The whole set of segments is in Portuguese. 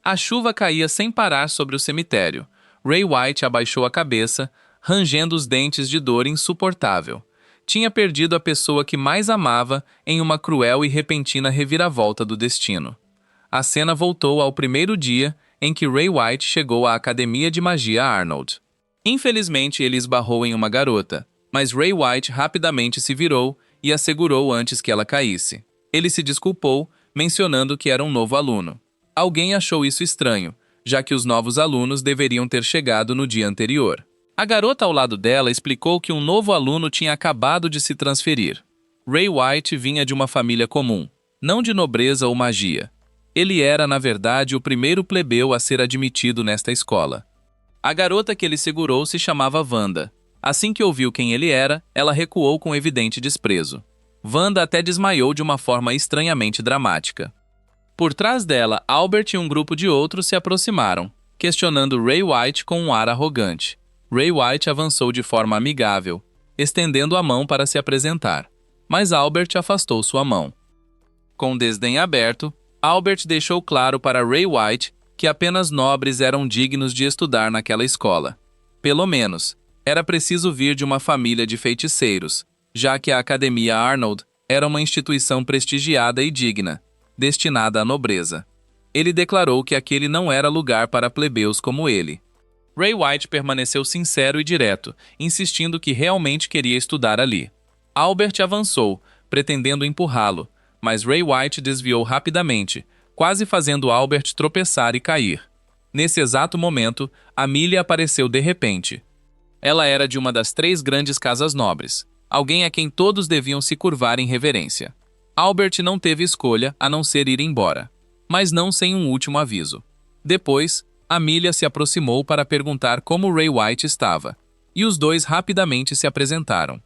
A chuva caía sem parar sobre o cemitério. Ray White abaixou a cabeça, rangendo os dentes de dor insuportável. Tinha perdido a pessoa que mais amava em uma cruel e repentina reviravolta do destino. A cena voltou ao primeiro dia em que Ray White chegou à Academia de Magia Arnold. Infelizmente, ele esbarrou em uma garota, mas Ray White rapidamente se virou e a segurou antes que ela caísse. Ele se desculpou, mencionando que era um novo aluno. Alguém achou isso estranho, já que os novos alunos deveriam ter chegado no dia anterior. A garota ao lado dela explicou que um novo aluno tinha acabado de se transferir. Ray White vinha de uma família comum, não de nobreza ou magia. Ele era, na verdade, o primeiro plebeu a ser admitido nesta escola. A garota que ele segurou se chamava Wanda. Assim que ouviu quem ele era, ela recuou com evidente desprezo. Wanda até desmaiou de uma forma estranhamente dramática. Por trás dela, Albert e um grupo de outros se aproximaram, questionando Ray White com um ar arrogante. Ray White avançou de forma amigável, estendendo a mão para se apresentar, mas Albert afastou sua mão. Com desdém aberto, Albert deixou claro para Ray White que apenas nobres eram dignos de estudar naquela escola. Pelo menos, era preciso vir de uma família de feiticeiros, já que a Academia Arnold era uma instituição prestigiada e digna, destinada à nobreza. Ele declarou que aquele não era lugar para plebeus como ele. Ray White permaneceu sincero e direto, insistindo que realmente queria estudar ali. Albert avançou, pretendendo empurrá-lo, mas Ray White desviou rapidamente, quase fazendo Albert tropeçar e cair. Nesse exato momento, Amelia apareceu de repente. Ela era de uma das 3 grandes casas nobres, alguém a quem todos deviam se curvar em reverência. Albert não teve escolha a não ser ir embora, mas não sem um último aviso. Depois, Amelia se aproximou para perguntar como Ray White estava, e os dois rapidamente se apresentaram.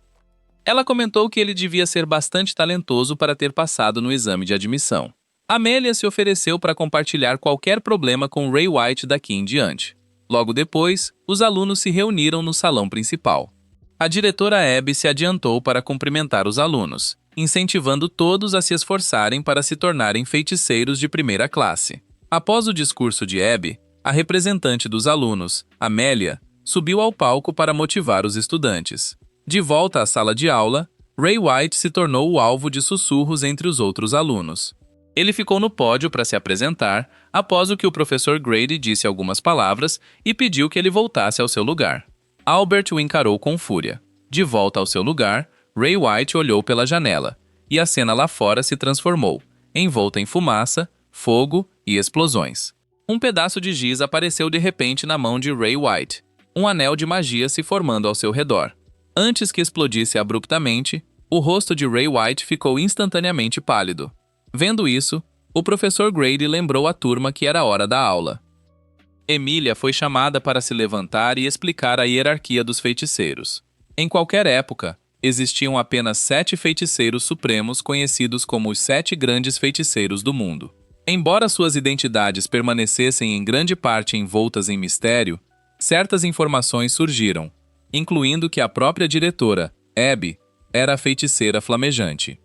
Ela comentou que ele devia ser bastante talentoso para ter passado no exame de admissão. Amelia se ofereceu para compartilhar qualquer problema com Ray White daqui em diante. Logo depois, os alunos se reuniram no salão principal. A diretora Abby se adiantou para cumprimentar os alunos, incentivando todos a se esforçarem para se tornarem feiticeiros de primeira classe. Após o discurso de Abby, a representante dos alunos, Amelia, subiu ao palco para motivar os estudantes. De volta à sala de aula, Ray White se tornou o alvo de sussurros entre os outros alunos. Ele ficou no pódio para se apresentar, após o que o professor Grady disse algumas palavras e pediu que ele voltasse ao seu lugar. Albert o encarou com fúria. De volta ao seu lugar, Ray White olhou pela janela, e a cena lá fora se transformou, envolta em fumaça, fogo e explosões. Um pedaço de giz apareceu de repente na mão de Ray White, um anel de magia se formando ao seu redor. Antes que explodisse abruptamente, o rosto de Ray White ficou instantaneamente pálido. Vendo isso, o professor Grady lembrou à turma que era hora da aula. Emilia foi chamada para se levantar e explicar a hierarquia dos feiticeiros. Em qualquer época, existiam apenas 7 feiticeiros supremos conhecidos como os 7 grandes feiticeiros do mundo. Embora suas identidades permanecessem em grande parte envoltas em mistério, certas informações surgiram, incluindo que a própria diretora, Abby, era a feiticeira flamejante.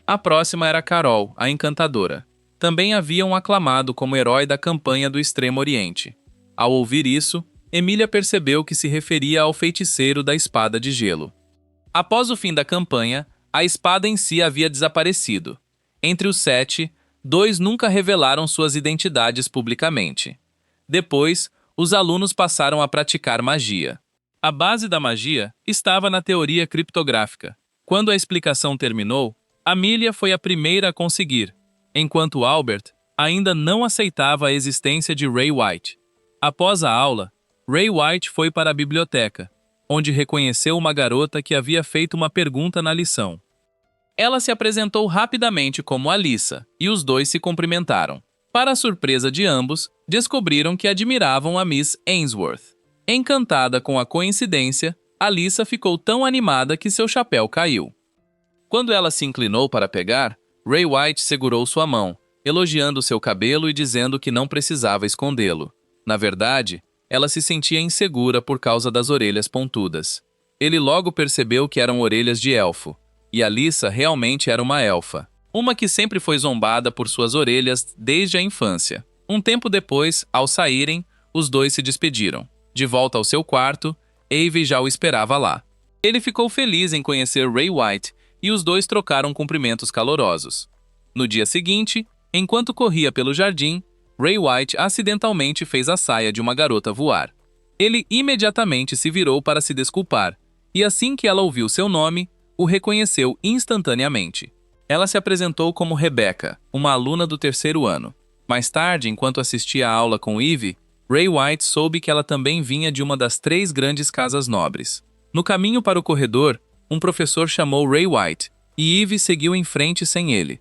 A próxima era Carol, a encantadora. Também haviam aclamado como herói da campanha do Extremo Oriente. Ao ouvir isso, Emilia percebeu que se referia ao feiticeiro da espada de gelo. Após o fim da campanha, a espada em si havia desaparecido. Entre os 7, 2 nunca revelaram suas identidades publicamente. Depois, os alunos passaram a praticar magia. A base da magia estava na teoria criptográfica. Quando a explicação terminou, Amelia foi a primeira a conseguir, enquanto Albert ainda não aceitava a existência de Ray White. Após a aula, Ray White foi para a biblioteca, onde reconheceu uma garota que havia feito uma pergunta na lição. Ela se apresentou rapidamente como Alyssa, e os dois se cumprimentaram. Para a surpresa de ambos, descobriram que admiravam a Miss Ainsworth. Encantada com a coincidência, Alyssa ficou tão animada que seu chapéu caiu. Quando ela se inclinou para pegar, Ray White segurou sua mão, elogiando seu cabelo e dizendo que não precisava escondê-lo. Na verdade, ela se sentia insegura por causa das orelhas pontudas. Ele logo percebeu que eram orelhas de elfo, e Alyssa realmente era uma elfa, uma que sempre foi zombada por suas orelhas desde a infância. Um tempo depois, ao saírem, os dois se despediram. De volta ao seu quarto, Eve já o esperava lá. Ele ficou feliz em conhecer Ray White e os dois trocaram cumprimentos calorosos. No dia seguinte, enquanto corria pelo jardim, Ray White acidentalmente fez a saia de uma garota voar. Ele imediatamente se virou para se desculpar, e assim que ela ouviu seu nome, o reconheceu instantaneamente. Ela se apresentou como Rebecca, uma aluna do 3º ano. Mais tarde, enquanto assistia à aula com Eve, Ray White soube que ela também vinha de uma das 3 grandes casas nobres. No caminho para o corredor, um professor chamou Ray White, e Eve seguiu em frente sem ele.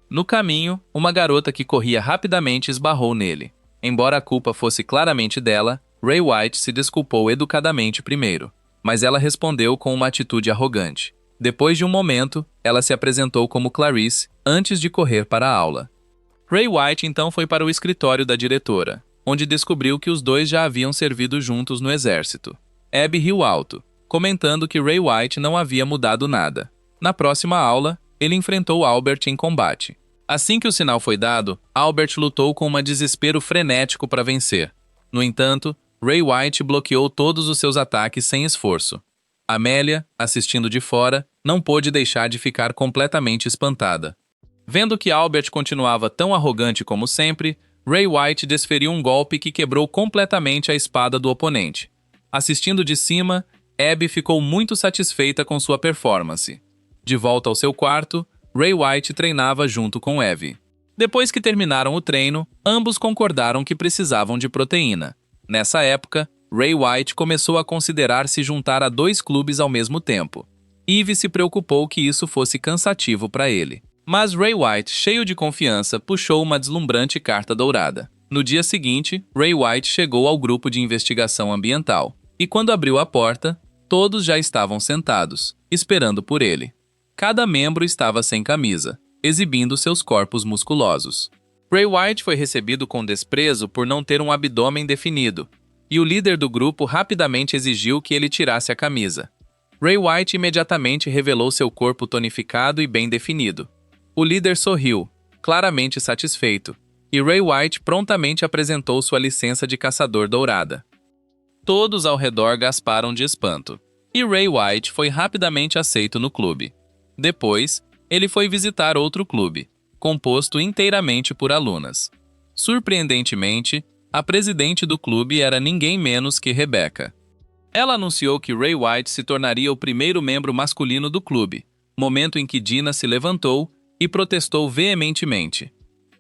No caminho, uma garota que corria rapidamente esbarrou nele. Embora a culpa fosse claramente dela, Ray White se desculpou educadamente primeiro, mas ela respondeu com uma atitude arrogante. Depois de um momento, ela se apresentou como Clarice antes de correr para a aula. Ray White então foi para o escritório da diretora, onde descobriu que os dois já haviam servido juntos no exército. Abby riu alto, comentando que Ray White não havia mudado nada. Na próxima aula, ele enfrentou Albert em combate. Assim que o sinal foi dado, Albert lutou com um desespero frenético para vencer. No entanto, Ray White bloqueou todos os seus ataques sem esforço. Amélia, assistindo de fora, não pôde deixar de ficar completamente espantada. Vendo que Albert continuava tão arrogante como sempre, Ray White desferiu um golpe que quebrou completamente a espada do oponente. Assistindo de cima, Abby ficou muito satisfeita com sua performance. De volta ao seu quarto, Ray White treinava junto com Abby. Depois que terminaram o treino, ambos concordaram que precisavam de proteína. Nessa época, Ray White começou a considerar se juntar a 2 clubes ao mesmo tempo. Eve se preocupou que isso fosse cansativo para ele. Mas Ray White, cheio de confiança, puxou uma deslumbrante carta dourada. No dia seguinte, Ray White chegou ao grupo de investigação ambiental. E quando abriu a porta, todos já estavam sentados, esperando por ele. Cada membro estava sem camisa, exibindo seus corpos musculosos. Ray White foi recebido com desprezo por não ter um abdômen definido, e o líder do grupo rapidamente exigiu que ele tirasse a camisa. Ray White imediatamente revelou seu corpo tonificado e bem definido. O líder sorriu, claramente satisfeito, e Ray White prontamente apresentou sua licença de caçador dourada. Todos ao redor gasparam de espanto, e Ray White foi rapidamente aceito no clube. Depois, ele foi visitar outro clube, composto inteiramente por alunas. Surpreendentemente, a presidente do clube era ninguém menos que Rebecca. Ela anunciou que Ray White se tornaria o primeiro membro masculino do clube, momento em que Dina se levantou e protestou veementemente.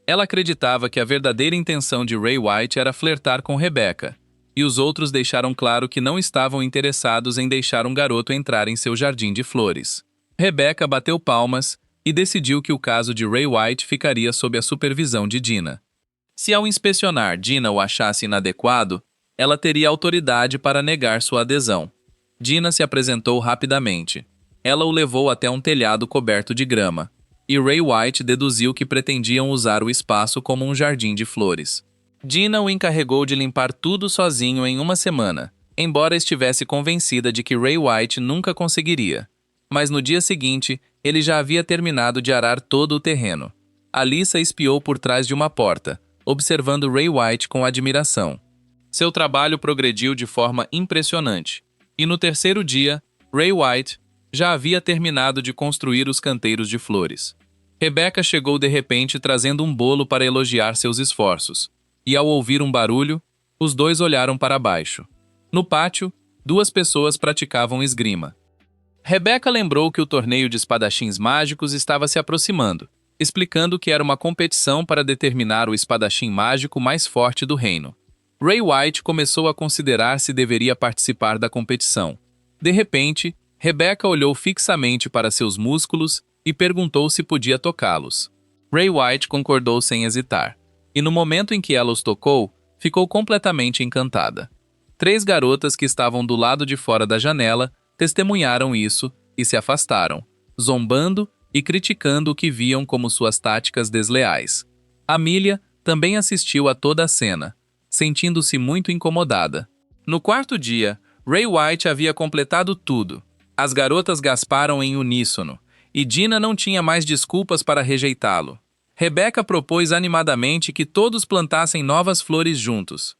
Ela acreditava que a verdadeira intenção de Ray White era flertar com Rebecca, e os outros deixaram claro que não estavam interessados em deixar um garoto entrar em seu jardim de flores. Rebecca bateu palmas e decidiu que o caso de Ray White ficaria sob a supervisão de Dina. Se ao inspecionar Dina o achasse inadequado, ela teria autoridade para negar sua adesão. Dina se apresentou rapidamente. Ela o levou até um telhado coberto de grama, e Ray White deduziu que pretendiam usar o espaço como um jardim de flores. Dina o encarregou de limpar tudo sozinho em uma semana, embora estivesse convencida de que Ray White nunca conseguiria. Mas no dia seguinte, ele já havia terminado de arar todo o terreno. Alyssa espiou por trás de uma porta, observando Ray White com admiração. Seu trabalho progrediu de forma impressionante, e no 3º dia, Ray White já havia terminado de construir os canteiros de flores. Rebecca chegou de repente trazendo um bolo para elogiar seus esforços, e ao ouvir um barulho, os dois olharam para baixo. No pátio, 2 pessoas praticavam esgrima. Rebecca lembrou que o torneio de espadachins mágicos estava se aproximando, explicando que era uma competição para determinar o espadachim mágico mais forte do reino. Ray White começou a considerar se deveria participar da competição. De repente, Rebecca olhou fixamente para seus músculos e perguntou se podia tocá-los. Ray White concordou sem hesitar, e no momento em que ela os tocou, ficou completamente encantada. 3 garotas que estavam do lado de fora da janela testemunharam isso e se afastaram, zombando e criticando o que viam como suas táticas desleais. Amelia também assistiu a toda a cena, sentindo-se muito incomodada. No 4º dia, Ray White havia completado tudo. As garotas gasparam em uníssono, e Dina não tinha mais desculpas para rejeitá-lo. Rebecca propôs animadamente que todos plantassem novas flores juntos.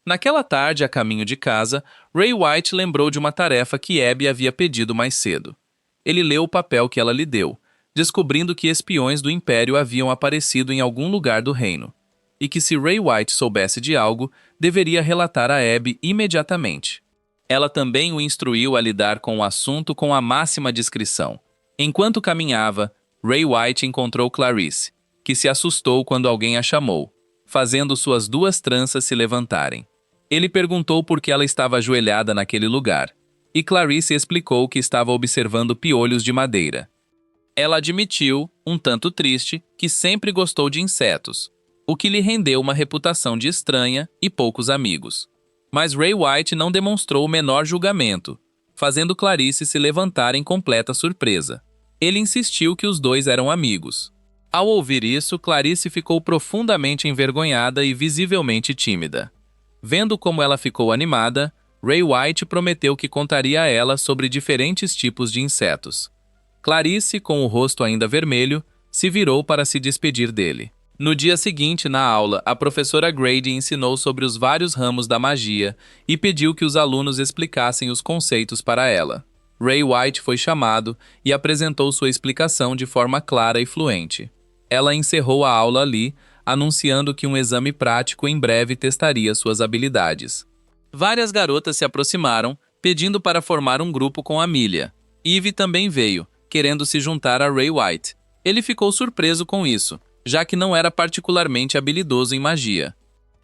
Naquela tarde, a caminho de casa, Ray White lembrou de uma tarefa que Abby havia pedido mais cedo. Ele leu o papel que ela lhe deu, descobrindo que espiões do Império haviam aparecido em algum lugar do reino, e que se Ray White soubesse de algo, deveria relatar a Abby imediatamente. Ela também o instruiu a lidar com o assunto com a máxima discrição. Enquanto caminhava, Ray White encontrou Clarice, que se assustou quando alguém a chamou, fazendo suas duas tranças se levantarem. Ele perguntou por que ela estava ajoelhada naquele lugar, e Clarice explicou que estava observando piolhos de madeira. Ela admitiu, um tanto triste, que sempre gostou de insetos, o que lhe rendeu uma reputação de estranha e poucos amigos. Mas Ray White não demonstrou o menor julgamento, fazendo Clarice se levantar em completa surpresa. Ele insistiu que os dois eram amigos. Ao ouvir isso, Clarice ficou profundamente envergonhada e visivelmente tímida. Vendo como ela ficou animada, Ray White prometeu que contaria a ela sobre diferentes tipos de insetos. Clarice, com o rosto ainda vermelho, se virou para se despedir dele. No dia seguinte, na aula, a professora Grady ensinou sobre os vários ramos da magia e pediu que os alunos explicassem os conceitos para ela. Ray White foi chamado e apresentou sua explicação de forma clara e fluente. Ela encerrou a aula ali, anunciando que um exame prático em breve testaria suas habilidades. Várias garotas se aproximaram, pedindo para formar um grupo com Amelia. Eve também veio, querendo se juntar a Ray White. Ele ficou surpreso com isso, já que não era particularmente habilidoso em magia.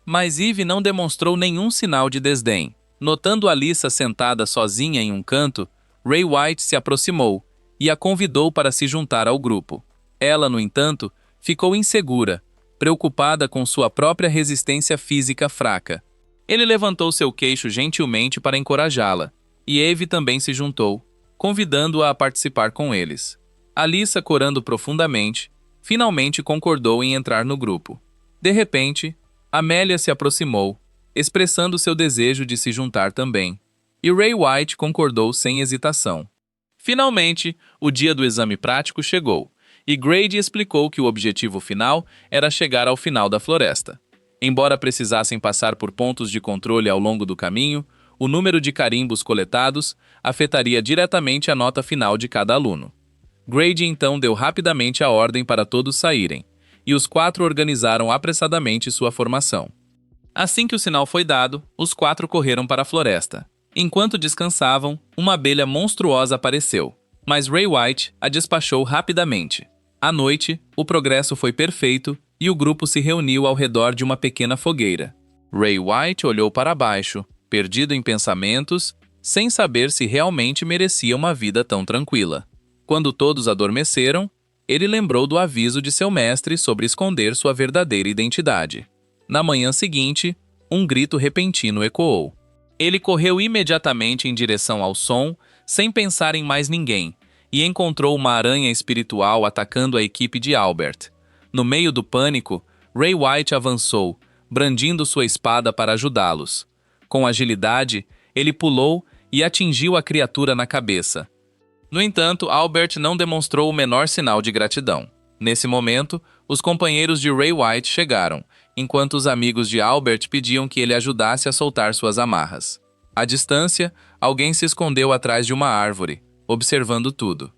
Mas Eve não demonstrou nenhum sinal de desdém. Notando Alyssa sentada sozinha em um canto, Ray White se aproximou e a convidou para se juntar ao grupo. Ela, no entanto, ficou insegura, preocupada com sua própria resistência física fraca. Ele levantou seu queixo gentilmente para encorajá-la, e Eve também se juntou, convidando-a a participar com eles. Alyssa, corando profundamente, finalmente concordou em entrar no grupo. De repente, Amélia se aproximou, expressando seu desejo de se juntar também, e Ray White concordou sem hesitação. Finalmente, o dia do exame prático chegou, e Grady explicou que o objetivo final era chegar ao final da floresta. Embora precisassem passar por pontos de controle ao longo do caminho, o número de carimbos coletados afetaria diretamente a nota final de cada aluno. Grady então deu rapidamente a ordem para todos saírem, e os 4 organizaram apressadamente sua formação. Assim que o sinal foi dado, os 4 correram para a floresta. Enquanto descansavam, uma abelha monstruosa apareceu, mas Ray White a despachou rapidamente. À noite, o progresso foi perfeito e o grupo se reuniu ao redor de uma pequena fogueira. Ray White olhou para baixo, perdido em pensamentos, sem saber se realmente merecia uma vida tão tranquila. Quando todos adormeceram, ele lembrou do aviso de seu mestre sobre esconder sua verdadeira identidade. Na manhã seguinte, um grito repentino ecoou. Ele correu imediatamente em direção ao som, sem pensar em mais ninguém, e encontrou uma aranha espiritual atacando a equipe de Albert. No meio do pânico, Ray White avançou, brandindo sua espada para ajudá-los. Com agilidade, ele pulou e atingiu a criatura na cabeça. No entanto, Albert não demonstrou o menor sinal de gratidão. Nesse momento, os companheiros de Ray White chegaram, enquanto os amigos de Albert pediam que ele ajudasse a soltar suas amarras. À distância, alguém se escondeu atrás de uma árvore, observando tudo.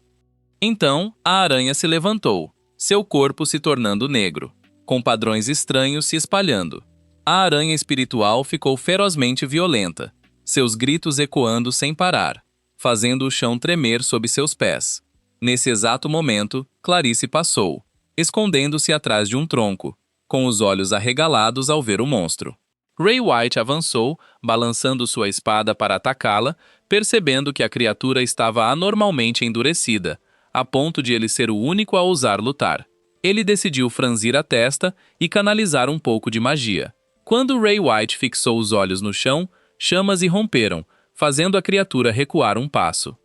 Então, a aranha se levantou, seu corpo se tornando negro, com padrões estranhos se espalhando. A aranha espiritual ficou ferozmente violenta, seus gritos ecoando sem parar, fazendo o chão tremer sob seus pés. Nesse exato momento, Clarice passou, escondendo-se atrás de um tronco, com os olhos arregalados ao ver o monstro. Ray White avançou, balançando sua espada para atacá-la, percebendo que a criatura estava anormalmente endurecida, a ponto de ele ser o único a ousar lutar. Ele decidiu franzir a testa e canalizar um pouco de magia. Quando Ray White fixou os olhos no chão, chamas irromperam, fazendo a criatura recuar um passo.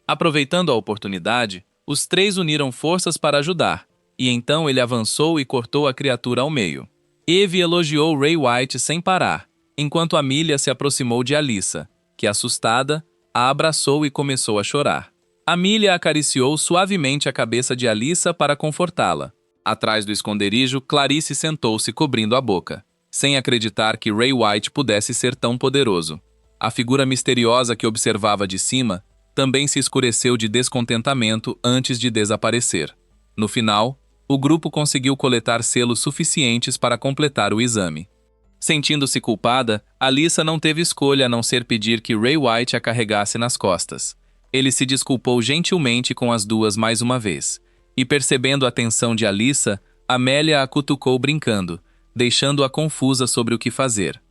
Aproveitando a oportunidade, os 3 uniram forças para ajudar, e então ele avançou e cortou a criatura ao meio. Eve elogiou Ray White sem parar, enquanto Amelia se aproximou de Alyssa, que, assustada, a abraçou e começou a chorar. Amelia acariciou suavemente a cabeça de Alyssa para confortá-la. Atrás do esconderijo, Clarice sentou-se cobrindo a boca, sem acreditar que Ray White pudesse ser tão poderoso. A figura misteriosa que observava de cima também se escureceu de descontentamento antes de desaparecer. No final, o grupo conseguiu coletar selos suficientes para completar o exame. Sentindo-se culpada, Alyssa não teve escolha a não ser pedir que Ray White a carregasse nas costas. Ele se desculpou gentilmente com as duas mais uma vez. E percebendo a tensão de Alyssa, Amélia a cutucou brincando, deixando-a confusa sobre o que fazer.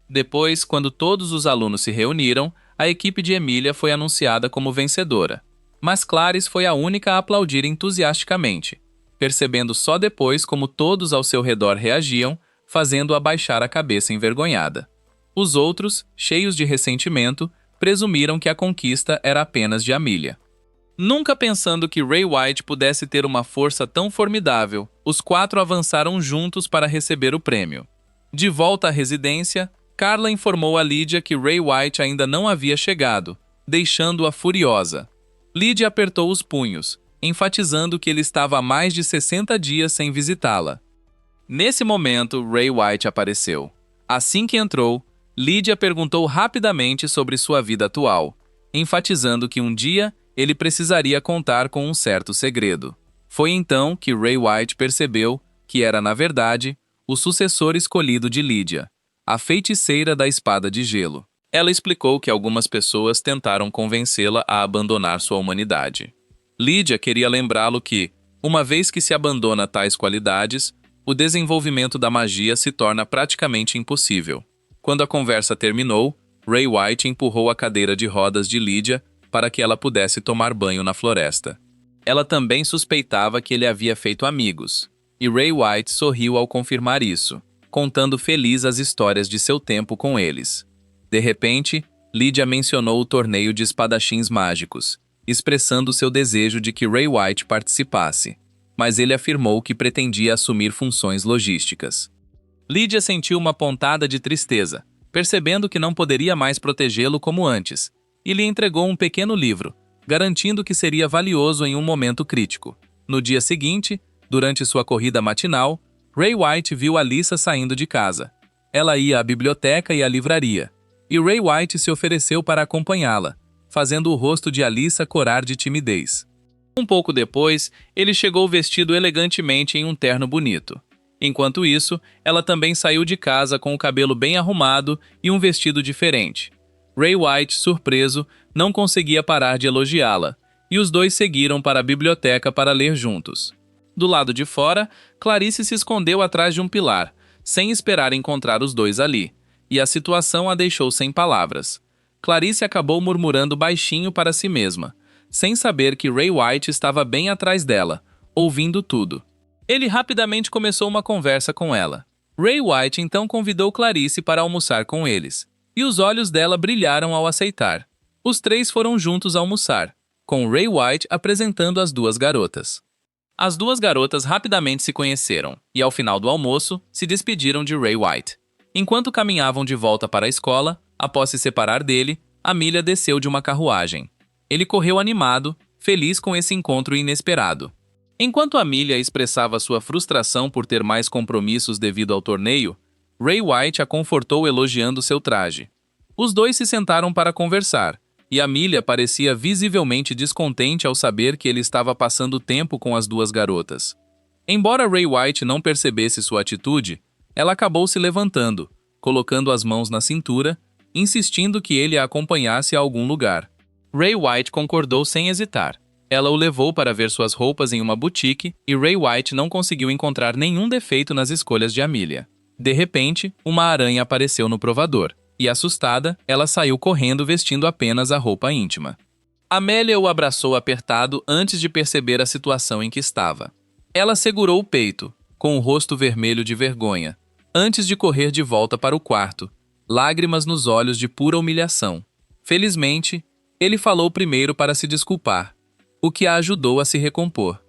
Depois, quando todos os alunos se reuniram, a equipe de Emília foi anunciada como vencedora. Mas Clarice foi a única a aplaudir entusiasticamente, percebendo só depois como todos ao seu redor reagiam, fazendo-a baixar a cabeça envergonhada. Os outros, cheios de ressentimento, presumiram que a conquista era apenas de Amelia. Nunca pensando que Ray White pudesse ter uma força tão formidável, os quatro avançaram juntos para receber o prêmio. De volta à residência, Carla informou a Lydia que Ray White ainda não havia chegado, deixando-a furiosa. Lydia apertou os punhos, enfatizando que ele estava há mais de 60 dias sem visitá-la. Nesse momento, Ray White apareceu. Assim que entrou, Lydia perguntou rapidamente sobre sua vida atual, enfatizando que um dia ele precisaria contar com um certo segredo. Foi então que Ray White percebeu que era, na verdade, o sucessor escolhido de Lydia, a feiticeira da espada de gelo. Ela explicou que algumas pessoas tentaram convencê-la a abandonar sua humanidade. Lydia queria lembrá-lo que, uma vez que se abandona tais qualidades, o desenvolvimento da magia se torna praticamente impossível. Quando a conversa terminou, Ray White empurrou a cadeira de rodas de Lydia para que ela pudesse tomar banho na floresta. Ela também suspeitava que ele havia feito amigos, e Ray White sorriu ao confirmar isso, contando feliz as histórias de seu tempo com eles. De repente, Lydia mencionou o torneio de espadachins mágicos, expressando seu desejo de que Ray White participasse, mas ele afirmou que pretendia assumir funções logísticas. Lydia sentiu uma pontada de tristeza, percebendo que não poderia mais protegê-lo como antes, e lhe entregou um pequeno livro, garantindo que seria valioso em um momento crítico. No dia seguinte, durante sua corrida matinal, Ray White viu Alyssa saindo de casa. Ela ia à biblioteca e à livraria, e Ray White se ofereceu para acompanhá-la, fazendo o rosto de Alyssa corar de timidez. Um pouco depois, ele chegou vestido elegantemente em um terno bonito. Enquanto isso, ela também saiu de casa com o cabelo bem arrumado e um vestido diferente. Ray White, surpreso, não conseguia parar de elogiá-la, e os dois seguiram para a biblioteca para ler juntos. Do lado de fora, Clarice se escondeu atrás de um pilar, sem esperar encontrar os dois ali, e a situação a deixou sem palavras. Clarice acabou murmurando baixinho para si mesma, sem saber que Ray White estava bem atrás dela, ouvindo tudo. Ele rapidamente começou uma conversa com ela. Ray White então convidou Clarice para almoçar com eles, e os olhos dela brilharam ao aceitar. Os três foram juntos almoçar, com Ray White apresentando as duas garotas. As duas garotas rapidamente se conheceram, e ao final do almoço, se despediram de Ray White. Enquanto caminhavam de volta para a escola, após se separar dele, Amelia desceu de uma carruagem. Ele correu animado, feliz com esse encontro inesperado. Enquanto Amelia expressava sua frustração por ter mais compromissos devido ao torneio, Ray White a confortou elogiando seu traje. Os dois se sentaram para conversar, e Amelia parecia visivelmente descontente ao saber que ele estava passando tempo com as duas garotas. Embora Ray White não percebesse sua atitude, ela acabou se levantando, colocando as mãos na cintura, insistindo que ele a acompanhasse a algum lugar. Ray White concordou sem hesitar. Ela o levou para ver suas roupas em uma boutique e Ray White não conseguiu encontrar nenhum defeito nas escolhas de Amelia. De repente, uma aranha apareceu no provador, e assustada, ela saiu correndo vestindo apenas a roupa íntima. Amélia o abraçou apertado antes de perceber a situação em que estava. Ela segurou o peito, com o rosto vermelho de vergonha, antes de correr de volta para o quarto, lágrimas nos olhos de pura humilhação. Felizmente, ele falou primeiro para se desculpar, o que a ajudou a se recompor.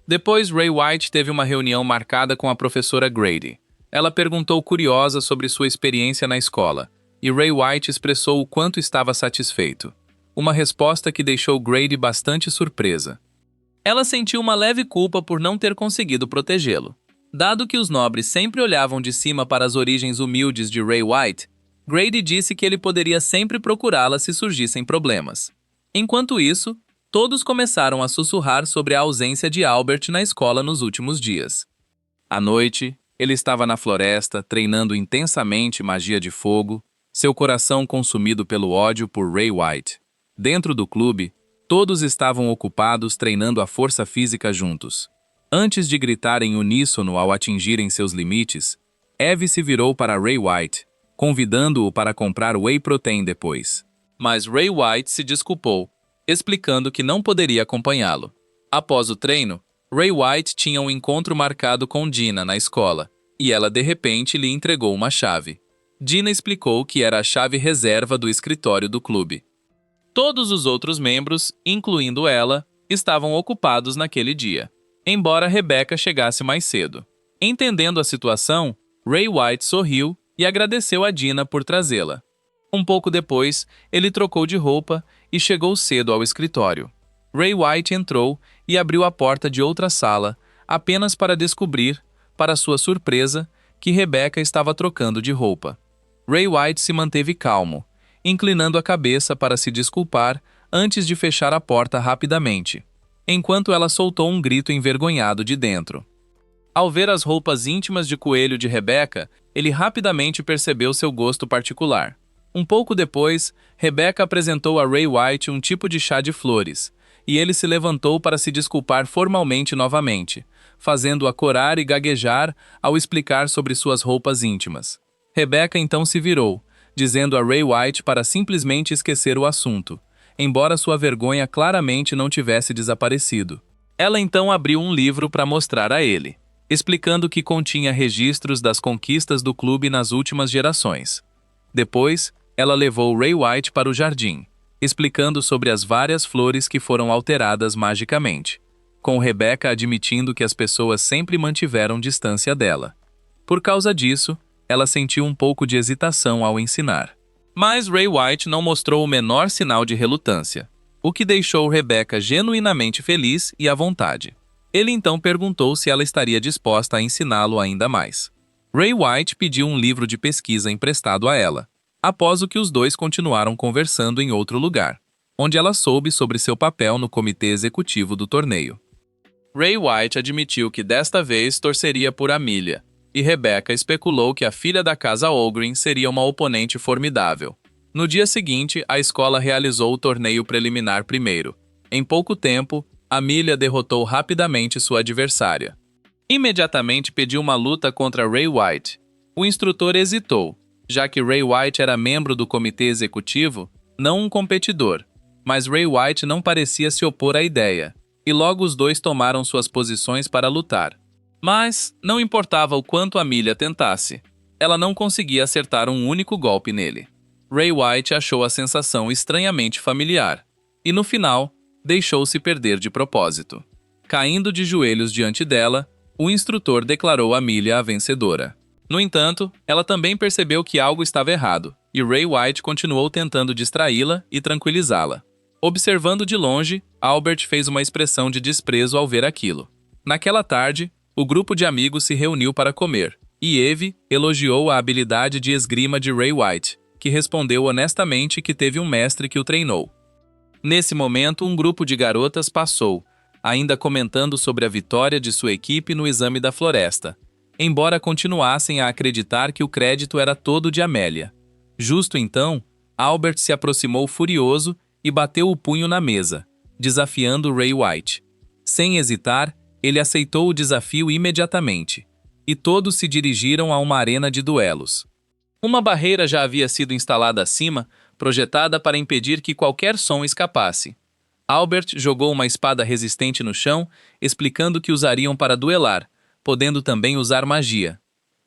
Depois, Ray White teve uma reunião marcada com a professora Grady. Ela perguntou curiosa sobre sua experiência na escola, e Ray White expressou o quanto estava satisfeito. Uma resposta que deixou Grady bastante surpresa. Ela sentiu uma leve culpa por não ter conseguido protegê-lo. Dado que os nobres sempre olhavam de cima para as origens humildes de Ray White, Grady disse que ele poderia sempre procurá-la se surgissem problemas. Enquanto isso, todos começaram a sussurrar sobre a ausência de Albert na escola nos últimos dias. À noite, ele estava na floresta, treinando intensamente magia de fogo, seu coração consumido pelo ódio por Ray White. Dentro do clube, todos estavam ocupados treinando a força física juntos. Antes de gritar em uníssono ao atingirem seus limites, Eve se virou para Ray White, convidando-o para comprar whey protein depois. Mas Ray White se desculpou, explicando que não poderia acompanhá-lo. Após o treino, Ray White tinha um encontro marcado com Dina na escola, e ela de repente lhe entregou uma chave. Dina explicou que era a chave reserva do escritório do clube. Todos os outros membros, incluindo ela, estavam ocupados naquele dia, embora Rebecca chegasse mais cedo. Entendendo a situação, Ray White sorriu e agradeceu a Dina por trazê-la. Um pouco depois, ele trocou de roupa e chegou cedo ao escritório. Ray White entrou e abriu a porta de outra sala, apenas para descobrir, para sua surpresa, que Rebecca estava trocando de roupa. Ray White se manteve calmo, inclinando a cabeça para se desculpar antes de fechar a porta rapidamente, enquanto ela soltou um grito envergonhado de dentro. Ao ver as roupas íntimas de coelho de Rebecca, ele rapidamente percebeu seu gosto particular. Um pouco depois, Rebecca apresentou a Ray White um tipo de chá de flores, e ele se levantou para se desculpar formalmente novamente, fazendo-a corar e gaguejar ao explicar sobre suas roupas íntimas. Rebecca então se virou, dizendo a Ray White para simplesmente esquecer o assunto, embora sua vergonha claramente não tivesse desaparecido. Ela então abriu um livro para mostrar a ele, explicando que continha registros das conquistas do clube nas últimas gerações. Depois, ela levou Ray White para o jardim, explicando sobre as várias flores que foram alteradas magicamente, com Rebecca admitindo que as pessoas sempre mantiveram distância dela. Por causa disso, ela sentiu um pouco de hesitação ao ensinar. Mas Ray White não mostrou o menor sinal de relutância, o que deixou Rebecca genuinamente feliz e à vontade. Ele então perguntou se ela estaria disposta a ensiná-lo ainda mais. Ray White pediu um livro de pesquisa emprestado a ela, após o que os dois continuaram conversando em outro lugar, onde ela soube sobre seu papel no comitê executivo do torneio. Ray White admitiu que desta vez torceria por Amelia, e Rebecca especulou que a filha da casa Ogren seria uma oponente formidável. No dia seguinte, a escola realizou o torneio preliminar primeiro. Em pouco tempo, Amelia derrotou rapidamente sua adversária. Imediatamente pediu uma luta contra Ray White. O instrutor hesitou, já que Ray White era membro do comitê executivo, não um competidor. Mas Ray White não parecia se opor à ideia, e logo os dois tomaram suas posições para lutar. Mas não importava o quanto Amelia tentasse, ela não conseguia acertar um único golpe nele. Ray White achou a sensação estranhamente familiar, e no final, deixou-se perder de propósito. Caindo de joelhos diante dela, o instrutor declarou Amelia a vencedora. No entanto, ela também percebeu que algo estava errado, e Ray White continuou tentando distraí-la e tranquilizá-la. Observando de longe, Albert fez uma expressão de desprezo ao ver aquilo. Naquela tarde, o grupo de amigos se reuniu para comer, e Eve elogiou a habilidade de esgrima de Ray White, que respondeu honestamente que teve um mestre que o treinou. Nesse momento, um grupo de garotas passou, ainda comentando sobre a vitória de sua equipe no exame da floresta, embora continuassem a acreditar que o crédito era todo de Amélia. Justo então, Albert se aproximou furioso e bateu o punho na mesa, desafiando Ray White. Sem hesitar, ele aceitou o desafio imediatamente, e todos se dirigiram a uma arena de duelos. Uma barreira já havia sido instalada acima, projetada para impedir que qualquer som escapasse. Albert jogou uma espada resistente no chão, explicando que usariam para duelar, podendo também usar magia.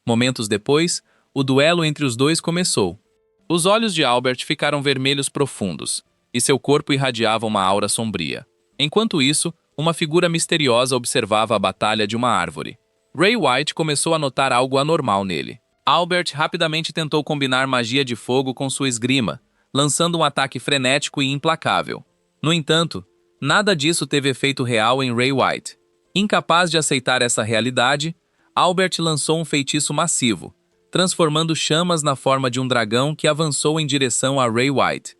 Momentos depois, o duelo entre os dois começou. Os olhos de Albert ficaram vermelhos profundos, e seu corpo irradiava uma aura sombria. Enquanto isso, uma figura misteriosa observava a batalha de uma árvore. Ray White começou a notar algo anormal nele. Albert rapidamente tentou combinar magia de fogo com sua esgrima, lançando um ataque frenético e implacável. No entanto, Nada disso teve efeito real em Ray White. Incapaz de aceitar essa realidade, Albert lançou um feitiço massivo, transformando chamas na forma de um dragão que avançou em direção a Ray White.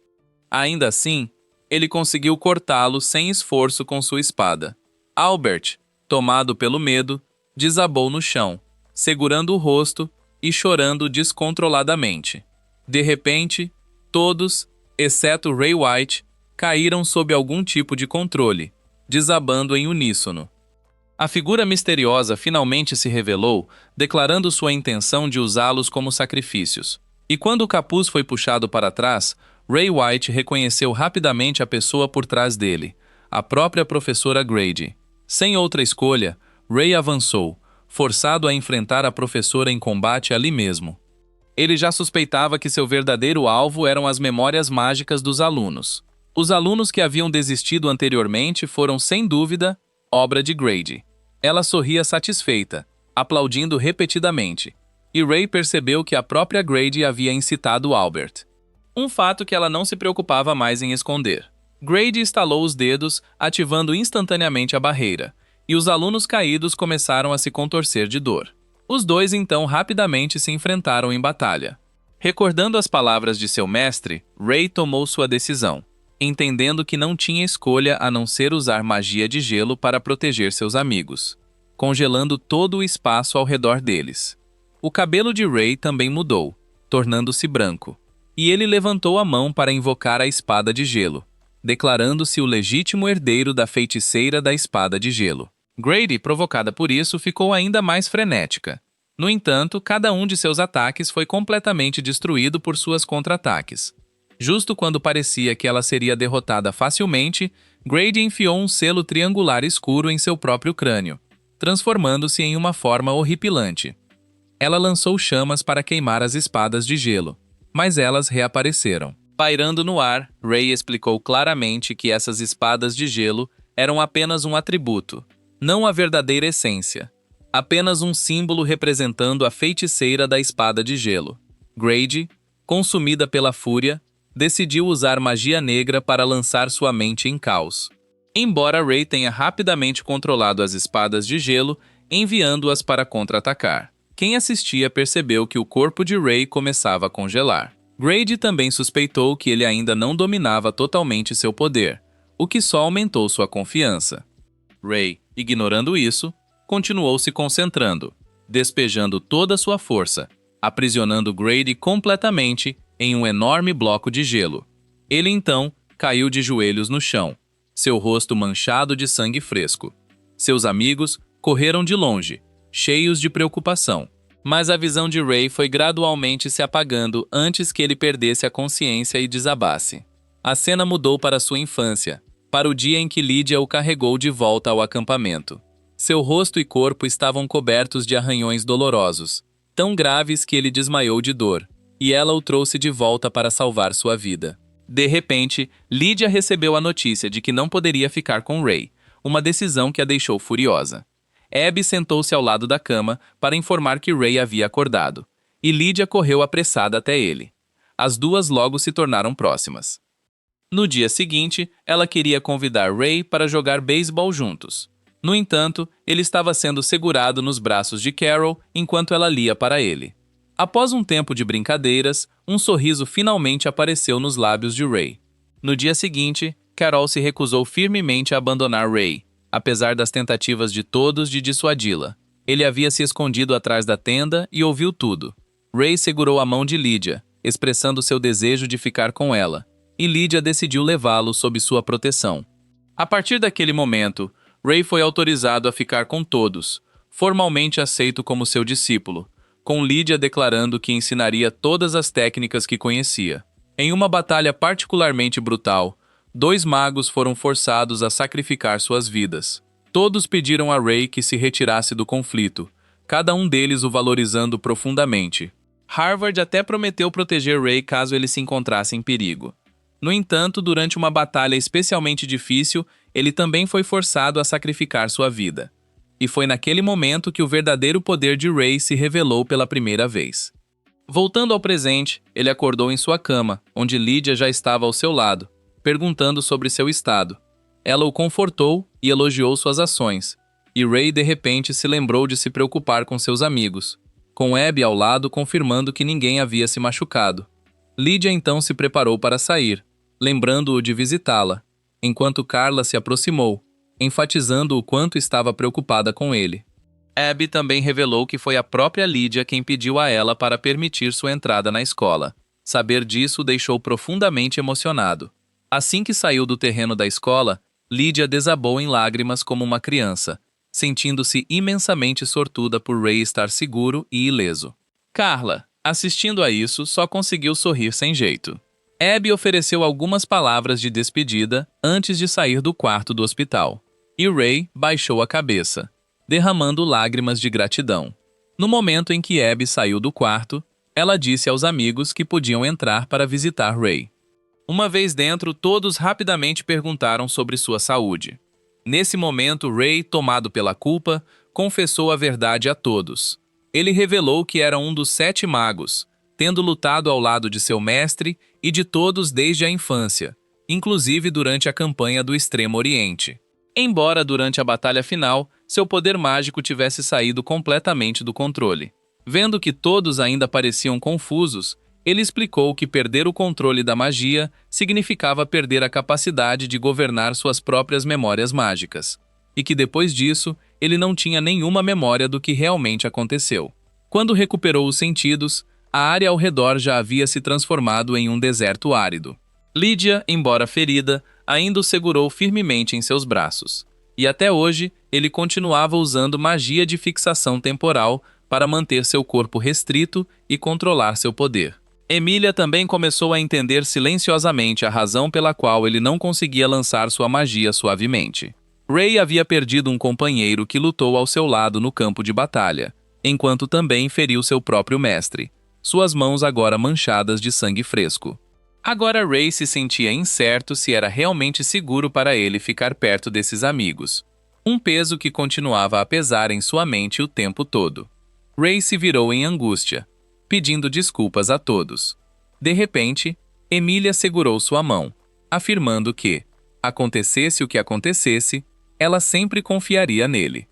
Ainda assim, ele conseguiu cortá-lo sem esforço com sua espada. Albert, tomado pelo medo, desabou no chão, segurando o rosto e chorando descontroladamente. De repente, todos, exceto Ray White, caíram sob algum tipo de controle, desabando em uníssono. A figura misteriosa finalmente se revelou, declarando sua intenção de usá-los como sacrifícios. E quando o capuz foi puxado para trás, Ray White reconheceu rapidamente a pessoa por trás dele, a própria professora Grady. Sem outra escolha, Ray avançou, forçado a enfrentar a professora em combate ali mesmo. Ele já suspeitava que seu verdadeiro alvo eram as memórias mágicas dos alunos. Os alunos que haviam desistido anteriormente foram, sem dúvida, obra de Grady. Ela sorria satisfeita, aplaudindo repetidamente, e Ray percebeu que a própria Grady havia incitado Albert. Um fato que ela não se preocupava mais em esconder. Grady estalou os dedos, ativando instantaneamente a barreira, e os alunos caídos começaram a se contorcer de dor. Os dois então rapidamente se enfrentaram em batalha. Recordando as palavras de seu mestre, Ray tomou sua decisão, entendendo que não tinha escolha a não ser usar magia de gelo para proteger seus amigos, congelando todo o espaço ao redor deles. O cabelo de Ray também mudou, tornando-se branco, e ele levantou a mão para invocar a espada de gelo, declarando-se o legítimo herdeiro da feiticeira da espada de gelo. Grady, provocada por isso, ficou ainda mais frenética. No entanto, cada um de seus ataques foi completamente destruído por suas contra-ataques. Justo quando parecia que ela seria derrotada facilmente, Grady enfiou um selo triangular escuro em seu próprio crânio, transformando-se em uma forma horripilante. Ela lançou chamas para queimar as espadas de gelo, mas elas reapareceram. Pairando no ar, Ray explicou claramente que essas espadas de gelo eram apenas um atributo, não a verdadeira essência, apenas um símbolo representando a feiticeira da espada de gelo. Grady, consumida pela fúria, decidiu usar magia negra para lançar sua mente em caos. Embora Ray tenha rapidamente controlado as espadas de gelo, enviando-as para contra-atacar. Quem assistia percebeu que o corpo de Ray começava a congelar. Grady também suspeitou que ele ainda não dominava totalmente seu poder, o que só aumentou sua confiança. Ray, ignorando isso, continuou se concentrando, despejando toda sua força, aprisionando Grady completamente em um enorme bloco de gelo. Ele então caiu de joelhos no chão, seu rosto manchado de sangue fresco. Seus amigos correram de longe, cheios de preocupação. Mas a visão de Ray foi gradualmente se apagando antes que ele perdesse a consciência e desabasse. A cena mudou para sua infância, para o dia em que Lydia o carregou de volta ao acampamento. Seu rosto e corpo estavam cobertos de arranhões dolorosos, tão graves que ele desmaiou de dor, e ela o trouxe de volta para salvar sua vida. De repente, Lydia recebeu a notícia de que não poderia ficar com Ray, uma decisão que a deixou furiosa. Abby sentou-se ao lado da cama para informar que Ray havia acordado, e Lydia correu apressada até ele. As duas logo se tornaram próximas. No dia seguinte, ela queria convidar Ray para jogar beisebol juntos. No entanto, ele estava sendo segurado nos braços de Carol enquanto ela lia para ele. Após um tempo de brincadeiras, um sorriso finalmente apareceu nos lábios de Ray. No dia seguinte, Carol se recusou firmemente a abandonar Ray, apesar das tentativas de todos de dissuadi-la. Ele havia se escondido atrás da tenda e ouviu tudo. Ray segurou a mão de Lydia, expressando seu desejo de ficar com ela, e Lydia decidiu levá-lo sob sua proteção. A partir daquele momento, Ray foi autorizado a ficar com todos, formalmente aceito como seu discípulo, com Lydia declarando que ensinaria todas as técnicas que conhecia. Em uma batalha particularmente brutal, 2 magos foram forçados a sacrificar suas vidas. Todos pediram a Ray que se retirasse do conflito, cada um deles o valorizando profundamente. Harvard até prometeu proteger Ray caso ele se encontrasse em perigo. No entanto, durante uma batalha especialmente difícil, ele também foi forçado a sacrificar sua vida. E foi naquele momento que o verdadeiro poder de Ray se revelou pela primeira vez. Voltando ao presente, ele acordou em sua cama, onde Lydia já estava ao seu lado, perguntando sobre seu estado. Ela o confortou e elogiou suas ações, e Ray de repente se lembrou de se preocupar com seus amigos, com Abby ao lado confirmando que ninguém havia se machucado. Lydia então se preparou para sair, lembrando-o de visitá-la, enquanto Carla se aproximou, enfatizando o quanto estava preocupada com ele. Abby também revelou que foi a própria Lydia quem pediu a ela para permitir sua entrada na escola. Saber disso o deixou profundamente emocionado. Assim que saiu do terreno da escola, Lydia desabou em lágrimas como uma criança, sentindo-se imensamente sortuda por Ray estar seguro e ileso. Carla, assistindo a isso, só conseguiu sorrir sem jeito. Abby ofereceu algumas palavras de despedida antes de sair do quarto do hospital, e Ray baixou a cabeça, derramando lágrimas de gratidão. No momento em que Abby saiu do quarto, ela disse aos amigos que podiam entrar para visitar Ray. Uma vez dentro, todos rapidamente perguntaram sobre sua saúde. Nesse momento, Ray, tomado pela culpa, confessou a verdade a todos. Ele revelou que era um dos 7 magos, tendo lutado ao lado de seu mestre e de todos desde a infância, inclusive durante a campanha do Extremo Oriente. Embora durante a batalha final, seu poder mágico tivesse saído completamente do controle. Vendo que todos ainda pareciam confusos, ele explicou que perder o controle da magia significava perder a capacidade de governar suas próprias memórias mágicas, e que depois disso, ele não tinha nenhuma memória do que realmente aconteceu. Quando recuperou os sentidos, a área ao redor já havia se transformado em um deserto árido. Lydia, embora ferida, ainda o segurou firmemente em seus braços, e até hoje ele continuava usando magia de fixação temporal para manter seu corpo restrito e controlar seu poder. Emília também começou a entender silenciosamente a razão pela qual ele não conseguia lançar sua magia suavemente. Ray havia perdido um companheiro que lutou ao seu lado no campo de batalha, enquanto também feriu seu próprio mestre, suas mãos agora manchadas de sangue fresco. Agora Ray se sentia incerto se era realmente seguro para ele ficar perto desses amigos, um peso que continuava a pesar em sua mente o tempo todo. Ray se virou em angústia, pedindo desculpas a todos. De repente, Emília segurou sua mão, afirmando que, acontecesse o que acontecesse, ela sempre confiaria nele.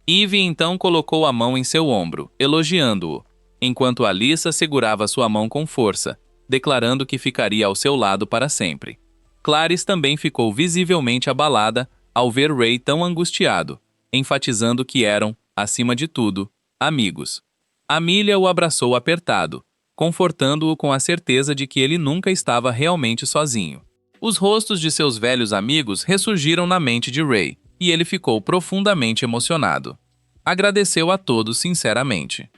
Eve então colocou a mão em seu ombro, elogiando-o, enquanto Alyssa segurava sua mão com força, declarando que ficaria ao seu lado para sempre. Clarice também ficou visivelmente abalada ao ver Ray tão angustiado, enfatizando que eram, acima de tudo, amigos. Amelia o abraçou apertado, confortando-o com a certeza de que ele nunca estava realmente sozinho. Os rostos de seus velhos amigos ressurgiram na mente de Ray, e ele ficou profundamente emocionado. Agradeceu a todos sinceramente.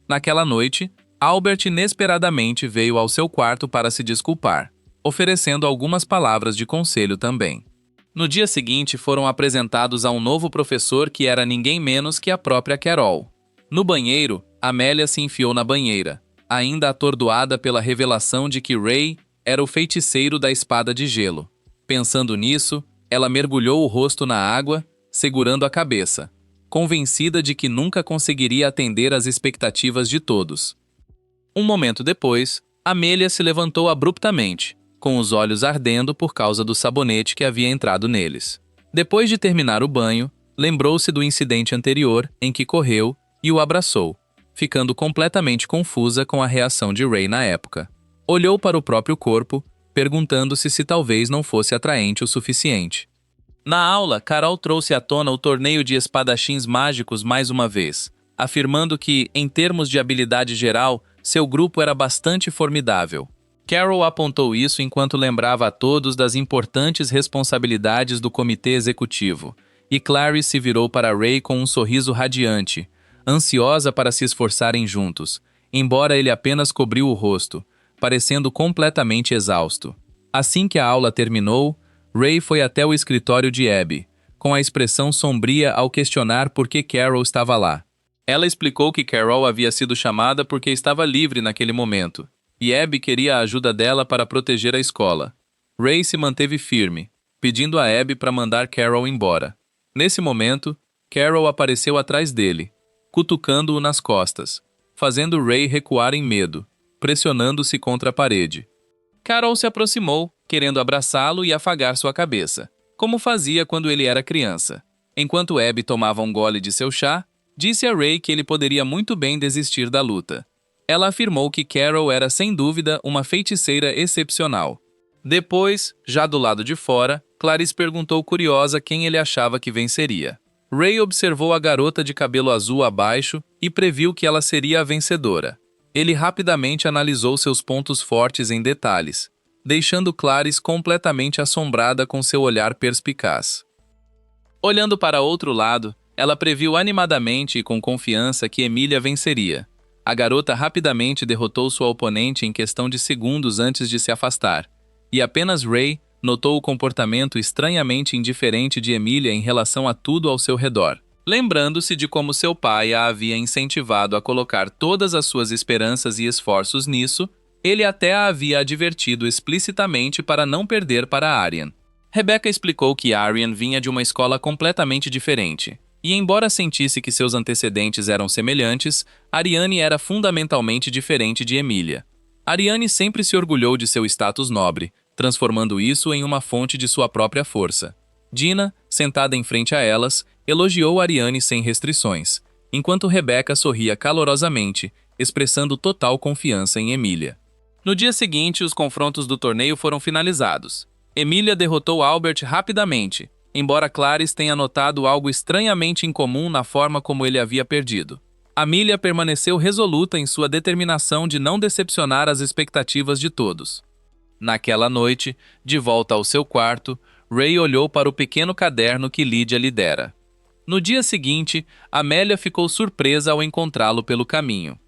Naquela noite, Albert inesperadamente veio ao seu quarto para se desculpar, oferecendo algumas palavras de conselho também. No dia seguinte, foram apresentados a um novo professor que era ninguém menos que a própria Carol. No banheiro, Amélia se enfiou na banheira, ainda atordoada pela revelação de que Ray era o feiticeiro da espada de gelo. Pensando nisso, ela mergulhou o rosto na água, segurando a cabeça, convencida de que nunca conseguiria atender às expectativas de todos. Um momento depois, Amélia se levantou abruptamente, com os olhos ardendo por causa do sabonete que havia entrado neles. Depois de terminar o banho, lembrou-se do incidente anterior em que correu e o abraçou, ficando completamente confusa com a reação de Ray na época. Olhou para o próprio corpo, perguntando-se se talvez não fosse atraente o suficiente. Na aula, Carol trouxe à tona o torneio de espadachins mágicos mais uma vez, afirmando que, em termos de habilidade geral, seu grupo era bastante formidável. Carol apontou isso enquanto lembrava a todos das importantes responsabilidades do comitê executivo, e Clarice se virou para Ray com um sorriso radiante, ansiosa para se esforçarem juntos, embora ele apenas cobriu o rosto, parecendo completamente exausto. Assim que a aula terminou, Ray foi até o escritório de Abby, com a expressão sombria ao questionar por que Carol estava lá. Ela explicou que Carol havia sido chamada porque estava livre naquele momento, e Abby queria a ajuda dela para proteger a escola. Ray se manteve firme, pedindo a Abby para mandar Carol embora. Nesse momento, Carol apareceu atrás dele, cutucando-o nas costas, fazendo Ray recuar em medo, pressionando-se contra a parede. Carol se aproximou, querendo abraçá-lo e afagar sua cabeça, como fazia quando ele era criança. Enquanto Abby tomava um gole de seu chá, disse a Ray que ele poderia muito bem desistir da luta. Ela afirmou que Carol era sem dúvida uma feiticeira excepcional. Depois, já do lado de fora, Clarice perguntou curiosa quem ele achava que venceria. Ray observou a garota de cabelo azul abaixo e previu que ela seria a vencedora. Ele rapidamente analisou seus pontos fortes em detalhes, deixando Clarice completamente assombrada com seu olhar perspicaz. Olhando para outro lado, ela previu animadamente e com confiança que Emilia venceria. A garota rapidamente derrotou sua oponente em questão de segundos antes de se afastar, e apenas Ray notou o comportamento estranhamente indiferente de Emilia em relação a tudo ao seu redor. Lembrando-se de como seu pai a havia incentivado a colocar todas as suas esperanças e esforços nisso, ele até a havia advertido explicitamente para não perder para Arian. Rebecca explicou que Arian vinha de uma escola completamente diferente, e embora sentisse que seus antecedentes eram semelhantes, Ariane era fundamentalmente diferente de Emilia. Ariane sempre se orgulhou de seu status nobre, transformando isso em uma fonte de sua própria força. Dina, sentada em frente a elas, elogiou Ariane sem restrições, enquanto Rebecca sorria calorosamente, expressando total confiança em Emilia. No dia seguinte, os confrontos do torneio foram finalizados. Emilia derrotou Albert rapidamente, embora Clarice tenha notado algo estranhamente incomum na forma como ele havia perdido. Amelia permaneceu resoluta em sua determinação de não decepcionar as expectativas de todos. Naquela noite, de volta ao seu quarto, Ray olhou para o pequeno caderno que Lydia lhe dera. No dia seguinte, Amélia ficou surpresa ao encontrá-lo pelo caminho.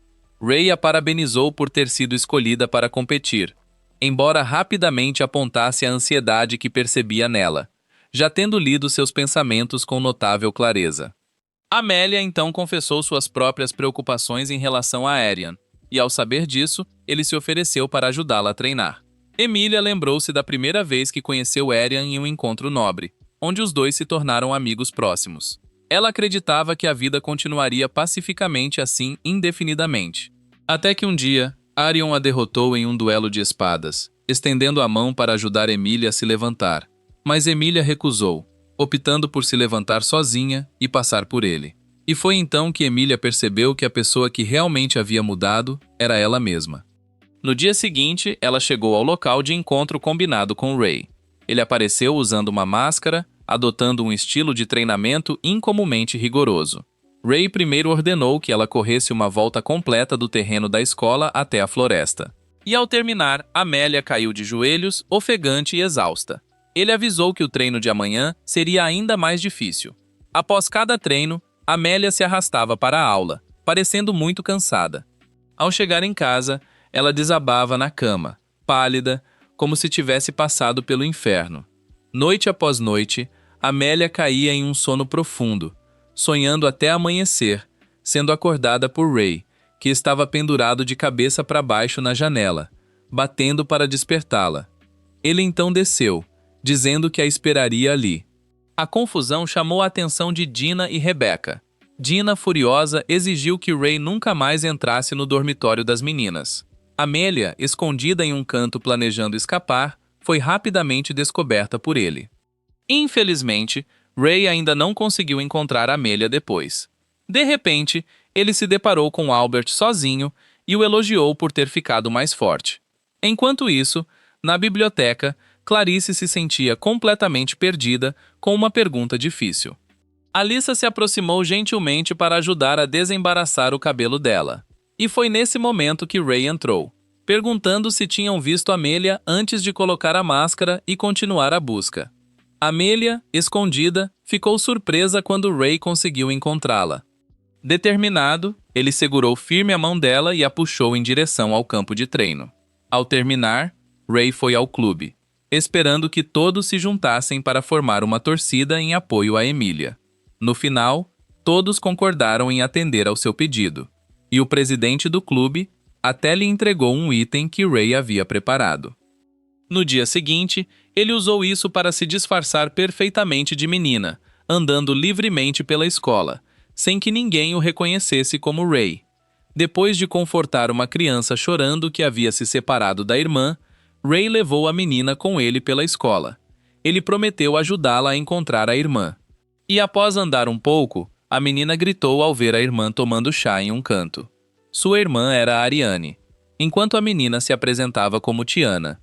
Ray a parabenizou por ter sido escolhida para competir, embora rapidamente apontasse a ansiedade que percebia nela, já tendo lido seus pensamentos com notável clareza. Amélia então confessou suas próprias preocupações em relação a Arian, e ao saber disso, ele se ofereceu para ajudá-la a treinar. Emilia lembrou-se da primeira vez que conheceu Arian em um encontro nobre, onde os dois se tornaram amigos próximos. Ela acreditava que a vida continuaria pacificamente assim indefinidamente. Até que um dia, Arion a derrotou em um duelo de espadas, estendendo a mão para ajudar Emilia a se levantar. Mas Emilia recusou, optando por se levantar sozinha e passar por ele. E foi então que Emilia percebeu que a pessoa que realmente havia mudado era ela mesma. No dia seguinte, ela chegou ao local de encontro combinado com Ray. Ele apareceu usando uma máscara, adotando um estilo de treinamento incomumente rigoroso. Ray primeiro ordenou que ela corresse uma volta completa do terreno da escola até a floresta. E ao terminar, Amélia caiu de joelhos, ofegante e exausta. Ele avisou que o treino de amanhã seria ainda mais difícil. Após cada treino, Amélia se arrastava para a aula, parecendo muito cansada. Ao chegar em casa, ela desabava na cama, pálida, como se tivesse passado pelo inferno. Noite após noite, Amélia caía em um sono profundo, sonhando até amanhecer, sendo acordada por Ray, que estava pendurado de cabeça para baixo na janela, batendo para despertá-la. Ele então desceu, dizendo que a esperaria ali. A confusão chamou a atenção de Dina e Rebecca. Dina, furiosa, exigiu que Ray nunca mais entrasse no dormitório das meninas. Amélia, escondida em um canto planejando escapar, foi rapidamente descoberta por ele. Infelizmente, Ray ainda não conseguiu encontrar Amélia depois. De repente, ele se deparou com Albert sozinho e o elogiou por ter ficado mais forte. Enquanto isso, na biblioteca, Clarice se sentia completamente perdida com uma pergunta difícil. Alyssa se aproximou gentilmente para ajudar a desembaraçar o cabelo dela. E foi nesse momento que Ray entrou, perguntando se tinham visto Amélia antes de colocar a máscara e continuar a busca. Amélia, escondida, ficou surpresa quando Ray conseguiu encontrá-la. Determinado, ele segurou firme a mão dela e a puxou em direção ao campo de treino. Ao terminar, Ray foi ao clube, esperando que todos se juntassem para formar uma torcida em apoio a Emilia. No final, todos concordaram em atender ao seu pedido, e o presidente do clube até lhe entregou um item que Ray havia preparado. No dia seguinte, ele usou isso para se disfarçar perfeitamente de menina, andando livremente pela escola, sem que ninguém o reconhecesse como Ray. Depois de confortar uma criança chorando que havia se separado da irmã, Ray levou a menina com ele pela escola. ele prometeu ajudá-la a encontrar a irmã. E após andar um pouco, a menina gritou ao ver a irmã tomando chá em um canto. Sua irmã era a Ariane, enquanto a menina se apresentava como Tiana.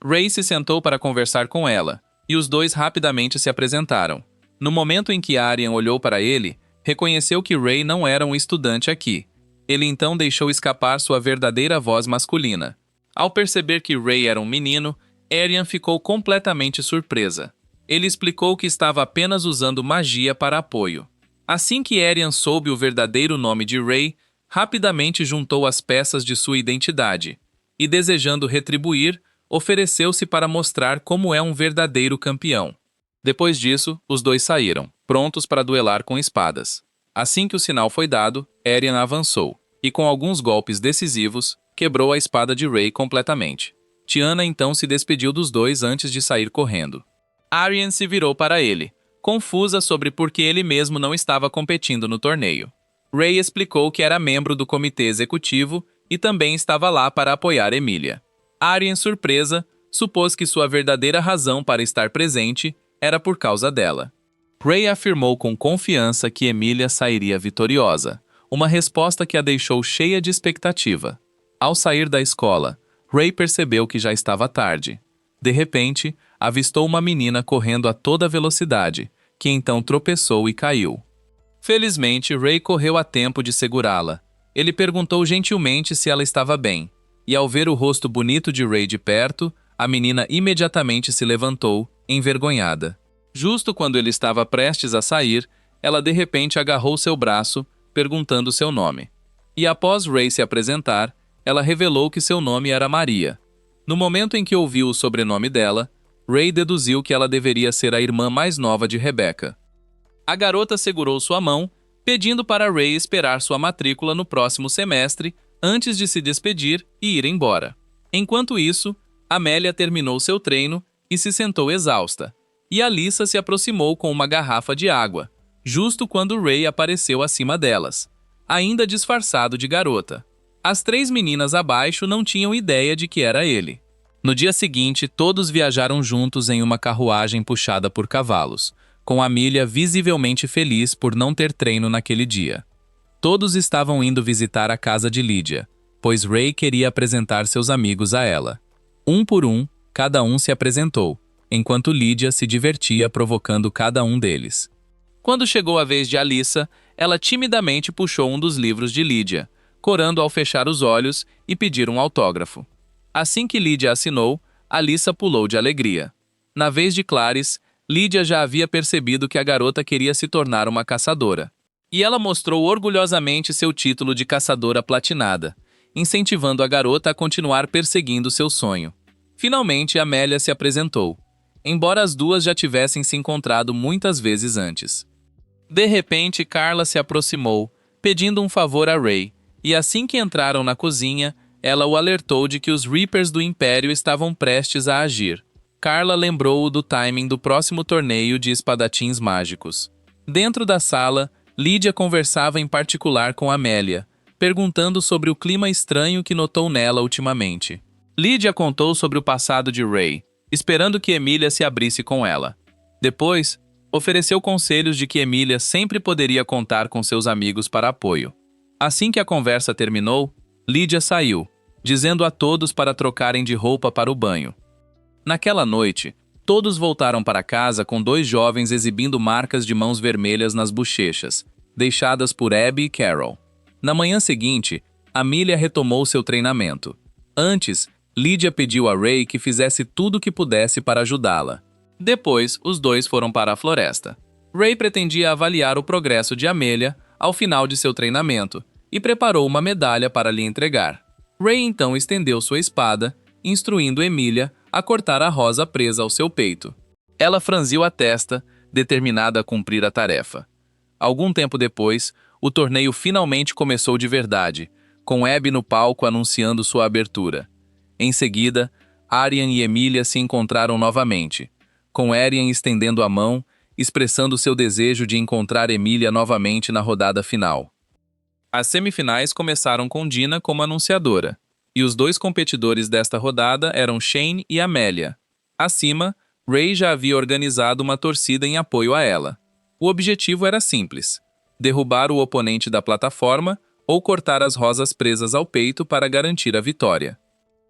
Ray se sentou para conversar com ela, e os dois rapidamente se apresentaram. No momento em que Ariane olhou para ele, reconheceu que Ray não era um estudante aqui. Ele então deixou escapar sua verdadeira voz masculina. Ao perceber que Ray era um menino, Ariane ficou completamente surpresa. Ele explicou que estava apenas usando magia para apoio. Assim que Ariane soube o verdadeiro nome de Ray, rapidamente juntou as peças de sua identidade e, desejando retribuir, ofereceu-se para mostrar como é um verdadeiro campeão. Depois disso, os dois saíram, prontos para duelar com espadas. Assim que o sinal foi dado, Ariane avançou e, com alguns golpes decisivos, quebrou a espada de Ray completamente. Tiana então se despediu dos dois antes de sair correndo. Ariane se virou para ele, confusa sobre por que ele mesmo não estava competindo no torneio. Ray explicou que era membro do comitê executivo e também estava lá para apoiar Emilia. Ariane, surpresa, supôs que sua verdadeira razão para estar presente era por causa dela. Ray afirmou com confiança que Emilia sairia vitoriosa, uma resposta que a deixou cheia de expectativa. Ao sair da escola, Ray percebeu que já estava tarde. De repente, avistou uma menina correndo a toda velocidade, que então tropeçou e caiu. Felizmente, Ray correu a tempo de segurá-la. Ele perguntou gentilmente se ela estava bem, e ao ver o rosto bonito de Ray de perto, a menina imediatamente se levantou, envergonhada. Justo quando ele estava prestes a sair, ela de repente agarrou seu braço, perguntando seu nome. E após Ray se apresentar, ela revelou que seu nome era Maria. No momento em que ouviu o sobrenome dela, Ray deduziu que ela deveria ser a irmã mais nova de Rebecca. A garota segurou sua mão, pedindo para Ray esperar sua matrícula no próximo semestre antes de se despedir e ir embora. Enquanto isso, Amélia terminou seu treino e se sentou exausta, e Alyssa se aproximou com uma garrafa de água, justo quando Ray apareceu acima delas, ainda disfarçado de garota. As três meninas abaixo não tinham ideia de que era ele. No dia seguinte, todos viajaram juntos em uma carruagem puxada por cavalos, com Amelia visivelmente feliz por não ter treino naquele dia. Todos estavam indo visitar a casa de Lydia, pois Ray queria apresentar seus amigos a ela. Um por um, cada um se apresentou, enquanto Lydia se divertia provocando cada um deles. Quando chegou a vez de Alyssa, ela timidamente puxou um dos livros de Lydia, corando ao fechar os olhos e pedir um autógrafo. Assim que Lydia assinou, Alyssa pulou de alegria. Na vez de Clarice, Lydia já havia percebido que a garota queria se tornar uma caçadora. E ela mostrou orgulhosamente seu título de caçadora platinada, incentivando a garota a continuar perseguindo seu sonho. Finalmente, Amélia se apresentou, embora as duas já tivessem se encontrado muitas vezes antes. De repente, Carla se aproximou, pedindo um favor a Ray, e assim que entraram na cozinha, ela o alertou de que os Reapers do Império estavam prestes a agir. Carla lembrou-o do timing do próximo torneio de espadachins mágicos. Dentro da sala, Lydia conversava em particular com Amélia, perguntando sobre o clima estranho que notou nela ultimamente. Lydia contou sobre o passado de Ray, esperando que Emilia se abrisse com ela. Depois, ofereceu conselhos de que Emilia sempre poderia contar com seus amigos para apoio. Assim que a conversa terminou, Lydia saiu, dizendo a todos para trocarem de roupa para o banho. Naquela noite, todos voltaram para casa com dois jovens exibindo marcas de mãos vermelhas nas bochechas, deixadas por Abby e Carol. Na manhã seguinte, Amelia retomou seu treinamento. Antes, Lydia pediu a Ray que fizesse tudo o que pudesse para ajudá-la. Depois, os dois foram para a floresta. Ray pretendia avaliar o progresso de Amelia ao final de seu treinamento e preparou uma medalha para lhe entregar. Ray então estendeu sua espada, instruindo Emilia a cortar a rosa presa ao seu peito. Ela franziu a testa, determinada a cumprir a tarefa. Algum tempo depois, o torneio finalmente começou de verdade, com Abby no palco anunciando sua abertura. Em seguida, Ariane e Emilia se encontraram novamente, com Ariane estendendo a mão, expressando seu desejo de encontrar Emilia novamente na rodada final. As semifinais começaram com Dina como anunciadora, e os dois competidores desta rodada eram Shane e Amélia. Acima, Ray já havia organizado uma torcida em apoio a ela. O objetivo era simples: derrubar o oponente da plataforma ou cortar as rosas presas ao peito para garantir a vitória.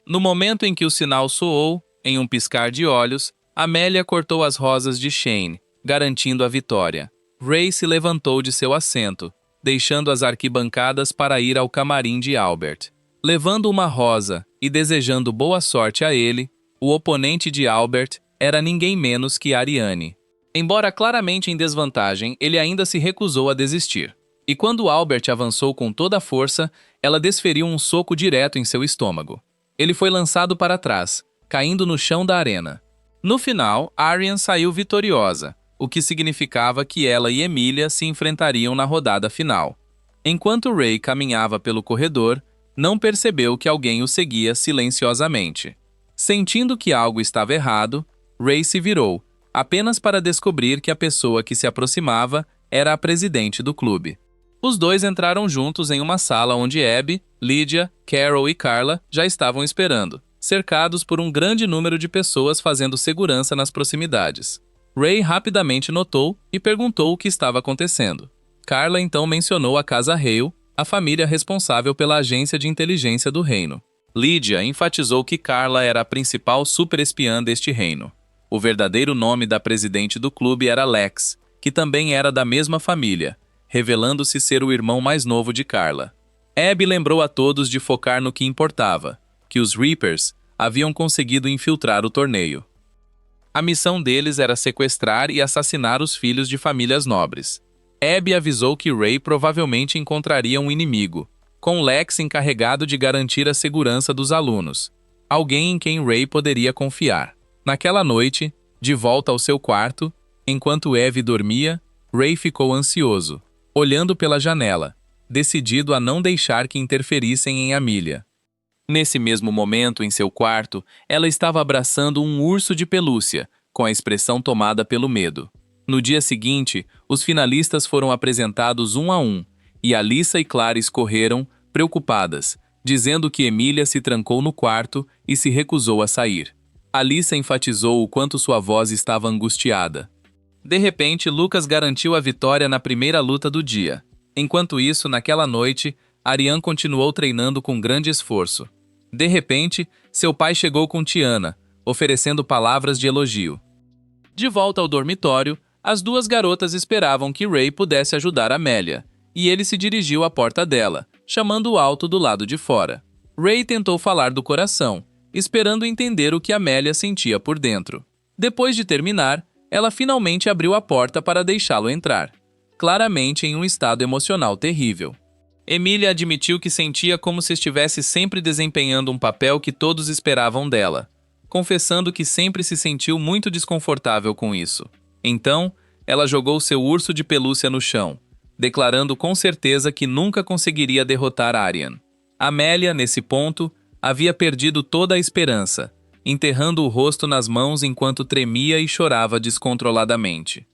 No momento em que o sinal soou, em um piscar de olhos, Amélia cortou as rosas de Shane, garantindo a vitória. Ray se levantou de seu assento, deixando as arquibancadas para ir ao camarim de Albert. Levando uma rosa e desejando boa sorte a ele, o oponente de Albert era ninguém menos que Ariane. Embora claramente em desvantagem, ele ainda se recusou a desistir. E quando Albert avançou com toda a força, ela desferiu um soco direto em seu estômago. Ele foi lançado para trás, caindo no chão da arena. No final, Ariane saiu vitoriosa, o que significava que ela e Emilia se enfrentariam na rodada final. Enquanto Ray caminhava pelo corredor, não percebeu que alguém o seguia silenciosamente. Sentindo que algo estava errado, Ray se virou, apenas para descobrir que a pessoa que se aproximava era a presidente do clube. Os dois entraram juntos em uma sala onde Abby, Lydia, Carol e Carla já estavam esperando, cercados por um grande número de pessoas fazendo segurança nas proximidades. Ray rapidamente notou e perguntou o que estava acontecendo. Carla então mencionou a Casa Hale, a família responsável pela agência de inteligência do reino. Lydia enfatizou que Carla era a principal superespiã deste reino. O verdadeiro nome da presidente do clube era Lex, que também era da mesma família, revelando-se ser o irmão mais novo de Carla. Abby lembrou a todos de focar no que importava, que os Reapers haviam conseguido infiltrar o torneio. A missão deles era sequestrar e assassinar os filhos de famílias nobres. Abby avisou que Ray provavelmente encontraria um inimigo, com Lex encarregado de garantir a segurança dos alunos, alguém em quem Ray poderia confiar. Naquela noite, de volta ao seu quarto, enquanto Abby dormia, Ray ficou ansioso, olhando pela janela, decidido a não deixar que interferissem em Amelia. Nesse mesmo momento, em seu quarto, ela estava abraçando um urso de pelúcia, com a expressão tomada pelo medo. No dia seguinte, os finalistas foram apresentados um a um, e Alyssa e Clarice correram, preocupadas, dizendo que Emilia se trancou no quarto e se recusou a sair. Alyssa enfatizou o quanto sua voz estava angustiada. De repente, Lucas garantiu a vitória na primeira luta do dia. Enquanto isso, naquela noite, Ariane continuou treinando com grande esforço. De repente, seu pai chegou com Tiana, oferecendo palavras de elogio. De volta ao dormitório, as duas garotas esperavam que Ray pudesse ajudar Amélia, e ele se dirigiu à porta dela, chamando alto do lado de fora. Ray tentou falar do coração, esperando entender o que Amélia sentia por dentro. Depois de terminar, ela finalmente abriu a porta para deixá-lo entrar, claramente em um estado emocional terrível. Emilia admitiu que sentia como se estivesse sempre desempenhando um papel que todos esperavam dela, confessando que sempre se sentiu muito desconfortável com isso. Então, ela jogou seu urso de pelúcia no chão, declarando com certeza que nunca conseguiria derrotar Ariane. Amélia, nesse ponto, havia perdido toda a esperança, enterrando o rosto nas mãos enquanto tremia e chorava descontroladamente.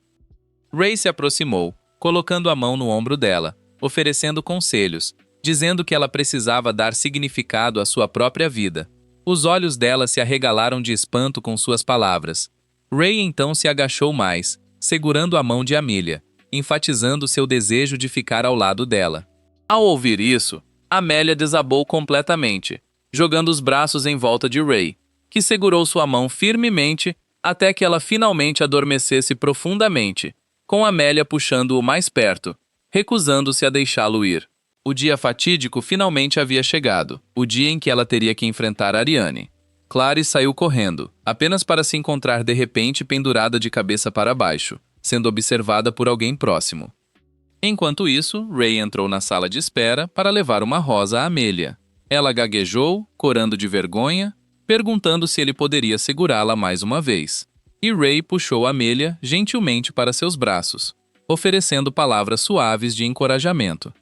Ray se aproximou, colocando a mão no ombro dela, oferecendo conselhos, dizendo que ela precisava dar significado à sua própria vida. Os olhos dela se arregalaram de espanto com suas palavras. Ray então se agachou mais, segurando a mão de Amelia, enfatizando seu desejo de ficar ao lado dela. Ao ouvir isso, Amélia desabou completamente, jogando os braços em volta de Ray, que segurou sua mão firmemente até que ela finalmente adormecesse profundamente, com Amélia puxando-o mais perto, recusando-se a deixá-lo ir. O dia fatídico finalmente havia chegado, o dia em que ela teria que enfrentar Ariane. Clarice saiu correndo, apenas para se encontrar de repente pendurada de cabeça para baixo, sendo observada por alguém próximo. Enquanto isso, Ray entrou na sala de espera para levar uma rosa a Amélia. Ela gaguejou, corando de vergonha, perguntando se ele poderia segurá-la mais uma vez. E Ray puxou Amélia gentilmente para seus braços, oferecendo palavras suaves de encorajamento.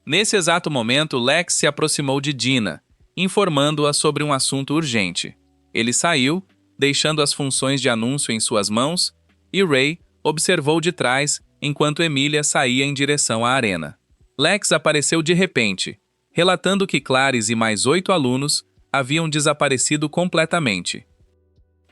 Nesse exato momento, Lex se aproximou de Dina, informando-a sobre um assunto urgente. Ele saiu, deixando as funções de anúncio em suas mãos, e Ray observou de trás enquanto Emilia saía em direção à arena. Lex apareceu de repente, relatando que Clarice e mais 8 alunos haviam desaparecido completamente.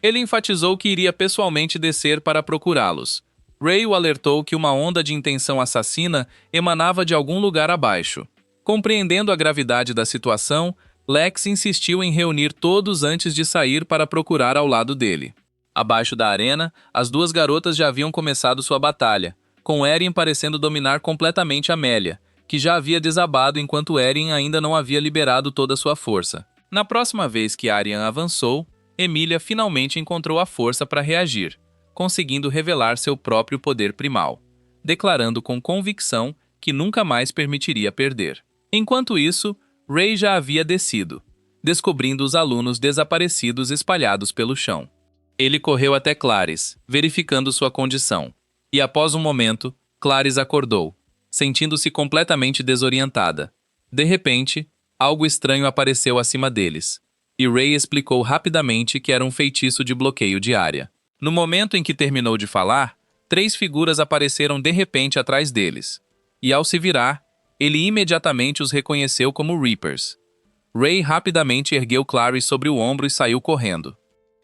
Ele enfatizou que iria pessoalmente descer para procurá-los. Ray o alertou que uma onda de intenção assassina emanava de algum lugar abaixo. Compreendendo a gravidade da situação, Lex insistiu em reunir todos antes de sair para procurar ao lado dele. Abaixo da arena, as duas garotas já haviam começado sua batalha, com Erin parecendo dominar completamente Amélia, que já havia desabado enquanto Erin ainda não havia liberado toda sua força. Na próxima vez que Aryan avançou, Emilia finalmente encontrou a força para reagir, conseguindo revelar seu próprio poder primal, declarando com convicção que nunca mais permitiria perder. Enquanto isso, Ray já havia descido, descobrindo os alunos desaparecidos espalhados pelo chão. Ele correu até Clarice, verificando sua condição. E após um momento, Clarice acordou, sentindo-se completamente desorientada. De repente, algo estranho apareceu acima deles, e Ray explicou rapidamente que era um feitiço de bloqueio de área. No momento em que terminou de falar, 3 figuras apareceram de repente atrás deles, e ao se virar, ele imediatamente os reconheceu como Reapers. Ray rapidamente ergueu Clarice sobre o ombro e saiu correndo.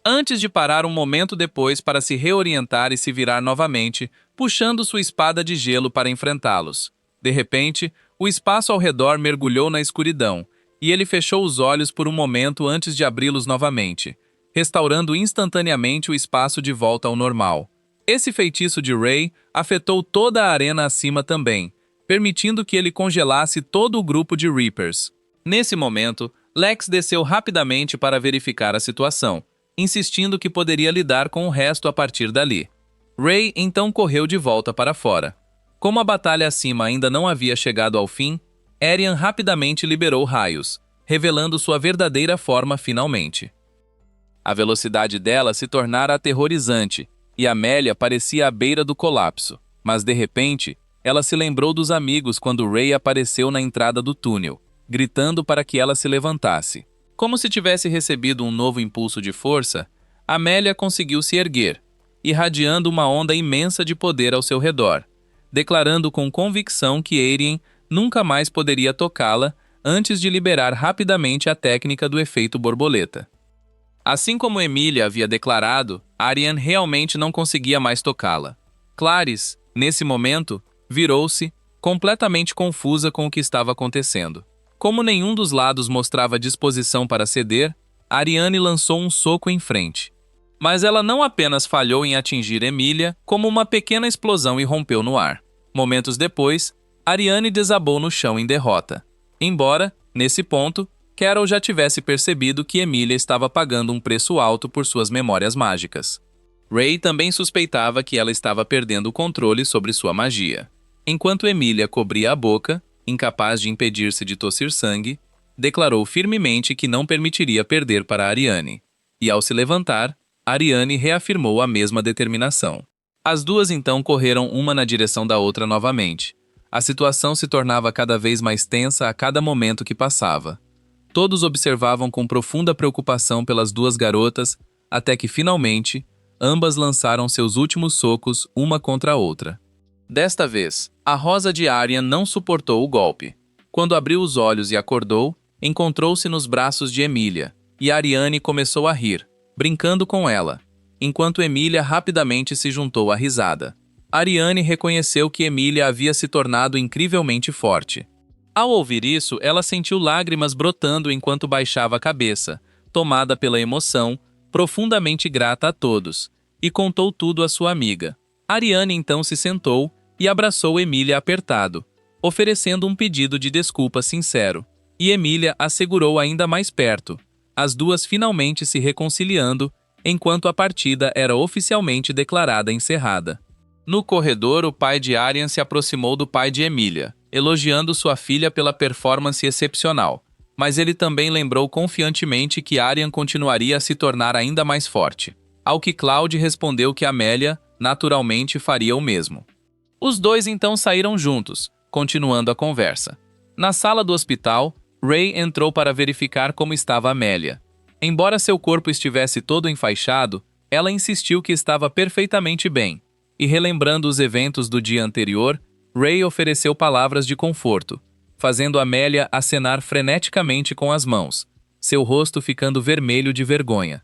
Antes de parar um momento depois para se reorientar e se virar novamente, puxando sua espada de gelo para enfrentá-los. De repente, o espaço ao redor mergulhou na escuridão, e ele fechou os olhos por um momento antes de abri-los novamente, restaurando instantaneamente o espaço de volta ao normal. Esse feitiço de Ray afetou toda a arena acima também, permitindo que ele congelasse todo o grupo de Reapers. Nesse momento, Lex desceu rapidamente para verificar a situação, insistindo que poderia lidar com o resto a partir dali. Ray então correu de volta para fora. Como a batalha acima ainda não havia chegado ao fim, Arian rapidamente liberou raios, revelando sua verdadeira forma finalmente. A velocidade dela se tornara aterrorizante, e Amélia parecia à beira do colapso, mas de repente, ela se lembrou dos amigos quando Ray apareceu na entrada do túnel, gritando para que ela se levantasse. Como se tivesse recebido um novo impulso de força, Amélia conseguiu se erguer, irradiando uma onda imensa de poder ao seu redor, declarando com convicção que Eirien nunca mais poderia tocá-la antes de liberar rapidamente a técnica do efeito borboleta. Assim como Emilia havia declarado, Arian realmente não conseguia mais tocá-la. Clarice, nesse momento, virou-se, completamente confusa com o que estava acontecendo. Como nenhum dos lados mostrava disposição para ceder, Ariane lançou um soco em frente. Mas ela não apenas falhou em atingir Emilia, como uma pequena explosão irrompeu no ar. Momentos depois, Ariane desabou no chão em derrota. Embora, nesse ponto, Carol já tivesse percebido que Emilia estava pagando um preço alto por suas memórias mágicas. Ray também suspeitava que ela estava perdendo o controle sobre sua magia. Enquanto Emilia cobria a boca, incapaz de impedir-se de tossir sangue, declarou firmemente que não permitiria perder para Ariane. E ao se levantar, Ariane reafirmou a mesma determinação. As duas então correram uma na direção da outra novamente. A situação se tornava cada vez mais tensa a cada momento que passava. Todos observavam com profunda preocupação pelas duas garotas, até que finalmente, ambas lançaram seus últimos socos uma contra a outra. Desta vez, a Rosa de Arian não suportou o golpe. Quando abriu os olhos e acordou, encontrou-se nos braços de Emilia, e Ariane começou a rir, brincando com ela, enquanto Emilia rapidamente se juntou à risada. Ariane reconheceu que Emilia havia se tornado incrivelmente forte. Ao ouvir isso, ela sentiu lágrimas brotando enquanto baixava a cabeça, tomada pela emoção, profundamente grata a todos, e contou tudo à sua amiga. Ariane então se sentou e abraçou Emilia apertado, oferecendo um pedido de desculpa sincero, e Emilia a segurou ainda mais perto, as duas finalmente se reconciliando, enquanto a partida era oficialmente declarada encerrada. No corredor, o pai de Arian se aproximou do pai de Emilia, elogiando sua filha pela performance excepcional, mas ele também lembrou confiantemente que Arian continuaria a se tornar ainda mais forte, ao que Claude respondeu que Amélia, naturalmente, faria o mesmo. Os dois então saíram juntos, continuando a conversa. Na sala do hospital, Ray entrou para verificar como estava Amélia. Embora seu corpo estivesse todo enfaixado, ela insistiu que estava perfeitamente bem, e relembrando os eventos do dia anterior, Ray ofereceu palavras de conforto, fazendo Amélia acenar freneticamente com as mãos, seu rosto ficando vermelho de vergonha.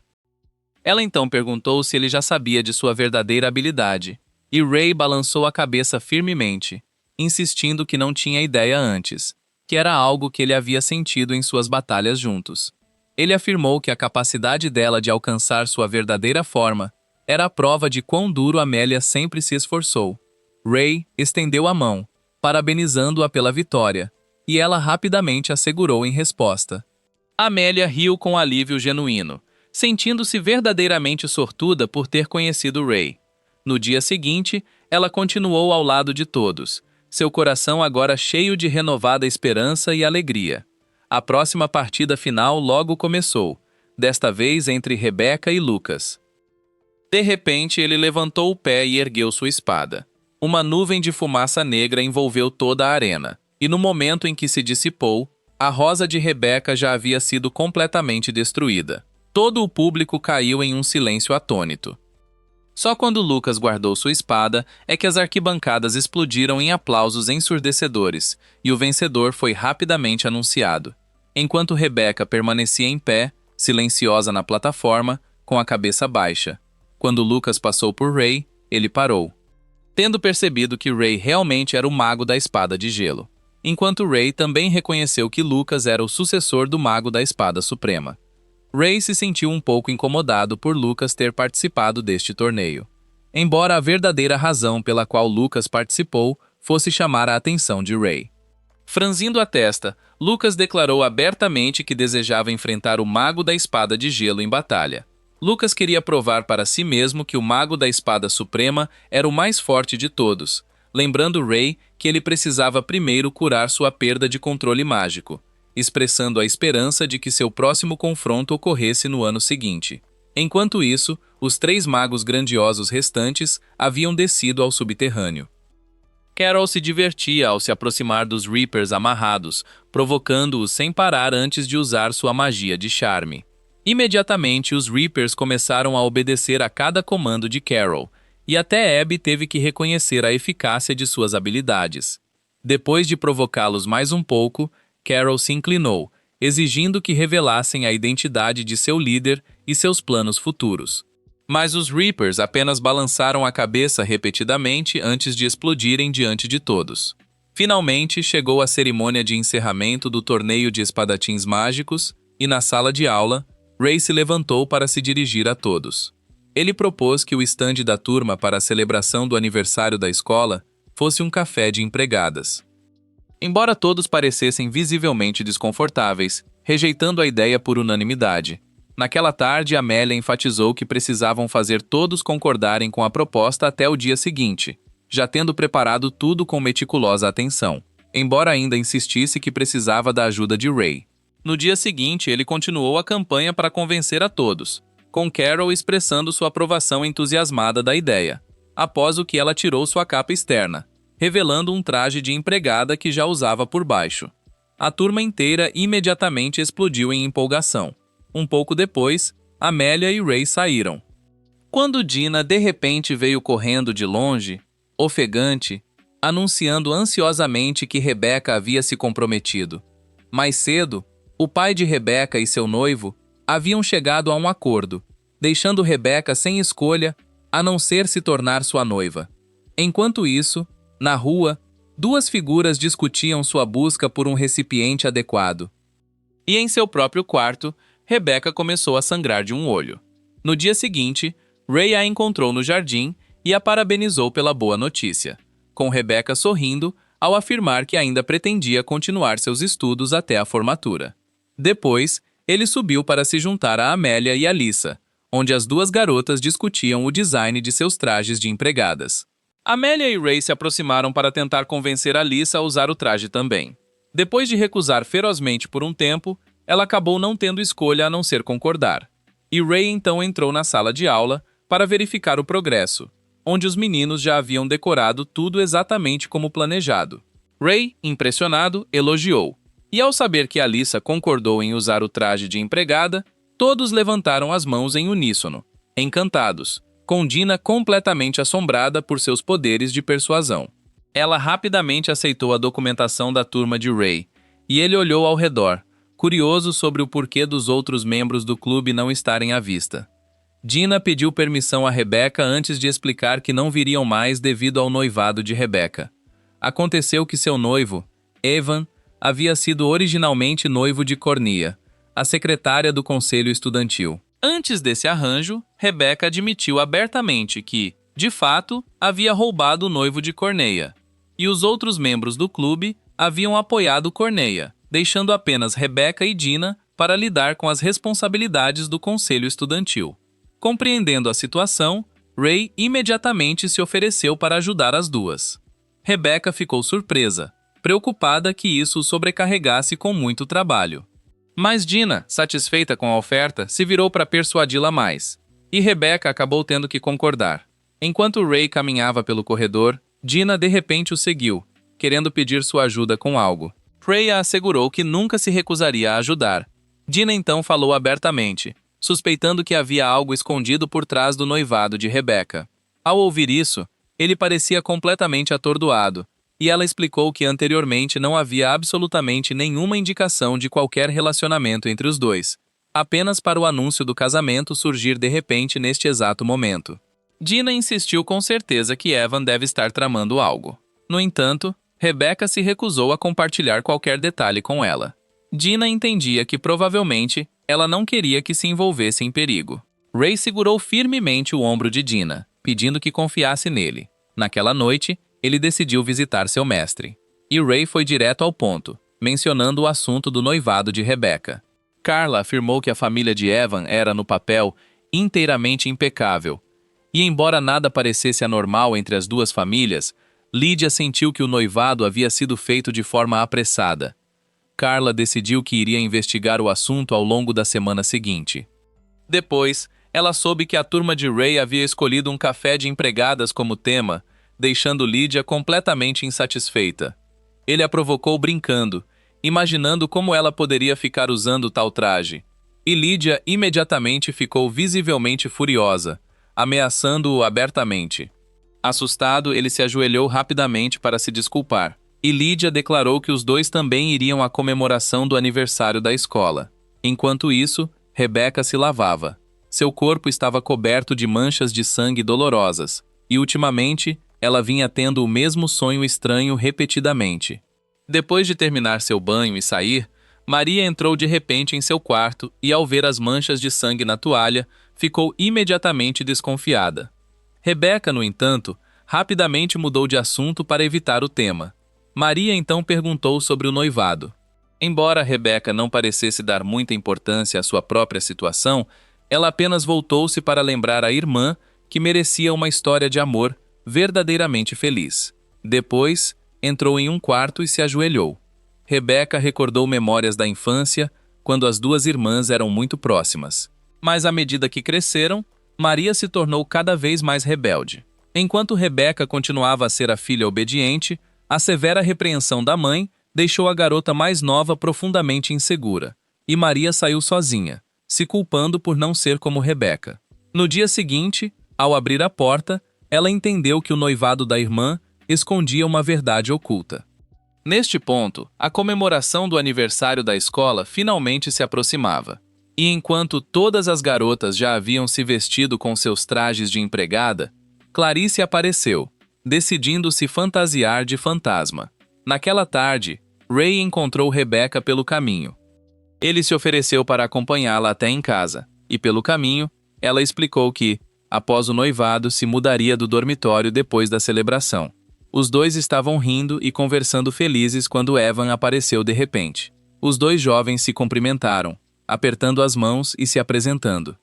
Ela então perguntou se ele já sabia de sua verdadeira habilidade, e Ray balançou a cabeça firmemente, insistindo que não tinha ideia antes, que era algo que ele havia sentido em suas batalhas juntos. Ele afirmou que a capacidade dela de alcançar sua verdadeira forma era a prova de quão duro Amélia sempre se esforçou. Ray estendeu a mão, parabenizando-a pela vitória, e ela rapidamente assegurou em resposta. Amélia riu com alívio genuíno, sentindo-se verdadeiramente sortuda por ter conhecido Ray. No dia seguinte, ela continuou ao lado de todos, seu coração agora cheio de renovada esperança e alegria. A próxima partida final logo começou, desta vez entre Rebecca e Lucas. De repente, ele levantou o pé e ergueu sua espada. Uma nuvem de fumaça negra envolveu toda a arena, e no momento em que se dissipou, a rosa de Rebecca já havia sido completamente destruída. Todo o público caiu em um silêncio atônito. Só quando Lucas guardou sua espada é que as arquibancadas explodiram em aplausos ensurdecedores, e o vencedor foi rapidamente anunciado. Enquanto Rebecca permanecia em pé, silenciosa na plataforma, com a cabeça baixa. Quando Lucas passou por Ray, ele parou, tendo percebido que Ray realmente era o mago da espada de gelo, enquanto Ray também reconheceu que Lucas era o sucessor do mago da espada suprema. Ray se sentiu um pouco incomodado por Lucas ter participado deste torneio, embora a verdadeira razão pela qual Lucas participou fosse chamar a atenção de Ray. Franzindo a testa, Lucas declarou abertamente que desejava enfrentar o mago da espada de gelo em batalha. Lucas queria provar para si mesmo que o mago da espada suprema era o mais forte de todos, lembrando Ray que ele precisava primeiro curar sua perda de controle mágico, expressando a esperança de que seu próximo confronto ocorresse no ano seguinte. Enquanto isso, os 3 magos grandiosos restantes haviam descido ao subterrâneo. Carol se divertia ao se aproximar dos Reapers amarrados, provocando-os sem parar antes de usar sua magia de charme. Imediatamente, os Reapers começaram a obedecer a cada comando de Carol, e até Abby teve que reconhecer a eficácia de suas habilidades. Depois de provocá-los mais um pouco, Carol se inclinou, exigindo que revelassem a identidade de seu líder e seus planos futuros. Mas os Reapers apenas balançaram a cabeça repetidamente antes de explodirem diante de todos. Finalmente, chegou a cerimônia de encerramento do torneio de espadachins mágicos, e na sala de aula, Ray se levantou para se dirigir a todos. Ele propôs que o estande da turma para a celebração do aniversário da escola fosse um café de empregadas. Embora todos parecessem visivelmente desconfortáveis, rejeitando a ideia por unanimidade, naquela tarde Amélia enfatizou que precisavam fazer todos concordarem com a proposta até o dia seguinte, já tendo preparado tudo com meticulosa atenção, embora ainda insistisse que precisava da ajuda de Ray. No dia seguinte, ele continuou a campanha para convencer a todos, com Carol expressando sua aprovação entusiasmada da ideia, após o que ela tirou sua capa externa, revelando um traje de empregada que já usava por baixo. A turma inteira imediatamente explodiu em empolgação. Um pouco depois, Amélia e Ray saíram. Quando Dina de repente veio correndo de longe, ofegante, anunciando ansiosamente que Rebecca havia se comprometido. Mais cedo, o pai de Rebecca e seu noivo haviam chegado a um acordo, deixando Rebecca sem escolha a não ser se tornar sua noiva. Enquanto isso, na rua, 2 figuras discutiam sua busca por um recipiente adequado. E em seu próprio quarto, Rebecca começou a sangrar de um olho. No dia seguinte, Ray a encontrou no jardim e a parabenizou pela boa notícia, com Rebecca sorrindo ao afirmar que ainda pretendia continuar seus estudos até a formatura. Depois, ele subiu para se juntar a Amélia e Alyssa, onde as 2 garotas discutiam o design de seus trajes de empregadas. Amélia e Ray se aproximaram para tentar convencer Alyssa a usar o traje também. Depois de recusar ferozmente por um tempo, ela acabou não tendo escolha a não ser concordar. E Ray então entrou na sala de aula para verificar o progresso, onde os meninos já haviam decorado tudo exatamente como planejado. Ray, impressionado, elogiou. E ao saber que Alyssa concordou em usar o traje de empregada, todos levantaram as mãos em uníssono, encantados, com Dina completamente assombrada por seus poderes de persuasão. Ela rapidamente aceitou a documentação da turma de Ray, e ele olhou ao redor, curioso sobre o porquê dos outros membros do clube não estarem à vista. Dina pediu permissão a Rebecca antes de explicar que não viriam mais devido ao noivado de Rebecca. Aconteceu que seu noivo, Evan, havia sido originalmente noivo de Cornelia, a secretária do conselho estudantil. Antes desse arranjo, Rebecca admitiu abertamente que, de fato, havia roubado o noivo de Cornelia, e os outros membros do clube haviam apoiado Cornelia, deixando apenas Rebecca e Dina para lidar com as responsabilidades do conselho estudantil. Compreendendo a situação, Ray imediatamente se ofereceu para ajudar as duas. Rebecca ficou surpresa, preocupada que isso o sobrecarregasse com muito trabalho. Mas Dina, satisfeita com a oferta, se virou para persuadi-la mais, e Rebecca acabou tendo que concordar. Enquanto Ray caminhava pelo corredor, Dina de repente o seguiu, querendo pedir sua ajuda com algo. Ray a assegurou que nunca se recusaria a ajudar. Dina então falou abertamente, suspeitando que havia algo escondido por trás do noivado de Rebecca. Ao ouvir isso, ele parecia completamente atordoado, e ela explicou que anteriormente não havia absolutamente nenhuma indicação de qualquer relacionamento entre os dois, apenas para o anúncio do casamento surgir de repente neste exato momento. Dina insistiu com certeza que Evan deve estar tramando algo. No entanto, Rebecca se recusou a compartilhar qualquer detalhe com ela. Dina entendia que provavelmente ela não queria que se envolvesse em perigo. Ray segurou firmemente o ombro de Dina, pedindo que confiasse nele. Naquela noite, ele decidiu visitar seu mestre. E Ray foi direto ao ponto, mencionando o assunto do noivado de Rebecca. Carla afirmou que a família de Evan era, no papel, inteiramente impecável. E embora nada parecesse anormal entre as duas famílias, Lydia sentiu que o noivado havia sido feito de forma apressada. Carla decidiu que iria investigar o assunto ao longo da semana seguinte. Depois, ela soube que a turma de Ray havia escolhido um café de empregadas como tema, deixando Lydia completamente insatisfeita. Ele a provocou brincando, imaginando como ela poderia ficar usando tal traje. E Lydia imediatamente ficou visivelmente furiosa, ameaçando-o abertamente. Assustado, ele se ajoelhou rapidamente para se desculpar. E Lydia declarou que os dois também iriam à comemoração do aniversário da escola. Enquanto isso, Rebecca se lavava. Seu corpo estava coberto de manchas de sangue dolorosas, e ultimamente, ela vinha tendo o mesmo sonho estranho repetidamente. Depois de terminar seu banho e sair, Maria entrou de repente em seu quarto e, ao ver as manchas de sangue na toalha, ficou imediatamente desconfiada. Rebecca, no entanto, rapidamente mudou de assunto para evitar o tema. Maria então perguntou sobre o noivado. Embora Rebecca não parecesse dar muita importância à sua própria situação, ela apenas voltou-se para lembrar à irmã que merecia uma história de amor verdadeiramente feliz. Depois, entrou em um quarto e se ajoelhou. Rebecca recordou memórias da infância, quando as duas irmãs eram muito próximas. Mas à medida que cresceram, Maria se tornou cada vez mais rebelde. Enquanto Rebecca continuava a ser a filha obediente, a severa repreensão da mãe deixou a garota mais nova profundamente insegura, e Maria saiu sozinha, se culpando por não ser como Rebecca. No dia seguinte, ao abrir a porta, ela entendeu que o noivado da irmã escondia uma verdade oculta. Neste ponto, a comemoração do aniversário da escola finalmente se aproximava. E enquanto todas as garotas já haviam se vestido com seus trajes de empregada, Clarice apareceu, decidindo se fantasiar de fantasma. Naquela tarde, Ray encontrou Rebecca pelo caminho. Ele se ofereceu para acompanhá-la até em casa, e pelo caminho, ela explicou que, após o noivado, se mudaria do dormitório depois da celebração. Os dois estavam rindo e conversando felizes quando Evan apareceu de repente. Os dois jovens se cumprimentaram, apertando as mãos e se apresentando.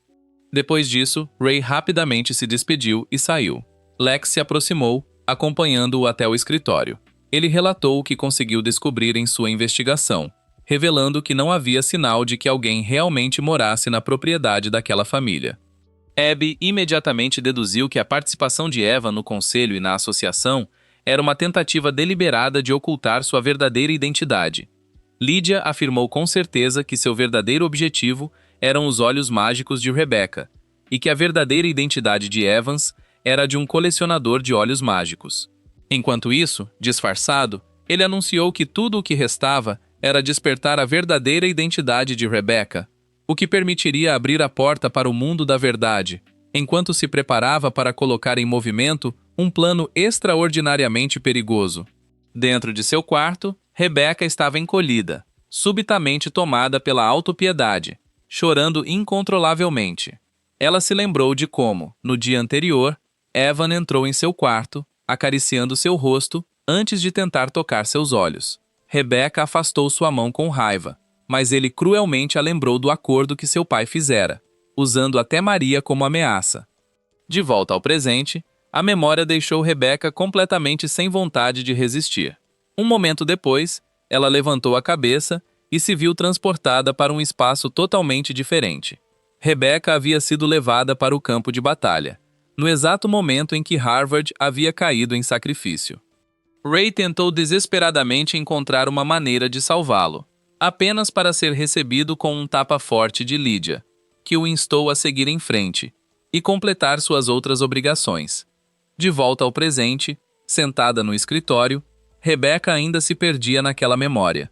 Depois disso, Ray rapidamente se despediu e saiu. Lex se aproximou, acompanhando-o até o escritório. Ele relatou o que conseguiu descobrir em sua investigação, revelando que não havia sinal de que alguém realmente morasse na propriedade daquela família. Abby imediatamente deduziu que a participação de Evan no conselho e na associação era uma tentativa deliberada de ocultar sua verdadeira identidade. Lydia afirmou com certeza que seu verdadeiro objetivo eram os olhos mágicos de Rebecca, e que a verdadeira identidade de Evans era a de um colecionador de olhos mágicos. Enquanto isso, disfarçado, ele anunciou que tudo o que restava era despertar a verdadeira identidade de Rebecca, o que permitiria abrir a porta para o mundo da verdade, enquanto se preparava para colocar em movimento um plano extraordinariamente perigoso. Dentro de seu quarto, Rebecca estava encolhida, subitamente tomada pela autopiedade, chorando incontrolavelmente. Ela se lembrou de como, no dia anterior, Evan entrou em seu quarto, acariciando seu rosto, antes de tentar tocar seus olhos. Rebecca afastou sua mão com raiva, mas ele cruelmente a lembrou do acordo que seu pai fizera, usando até Maria como ameaça. De volta ao presente, a memória deixou Rebecca completamente sem vontade de resistir. Um momento depois, ela levantou a cabeça e se viu transportada para um espaço totalmente diferente. Rebecca havia sido levada para o campo de batalha, no exato momento em que Harvard havia caído em sacrifício. Ray tentou desesperadamente encontrar uma maneira de salvá-lo, apenas para ser recebido com um tapa forte de Lydia, que o instou a seguir em frente e completar suas outras obrigações. De volta ao presente, sentada no escritório, Rebecca ainda se perdia naquela memória.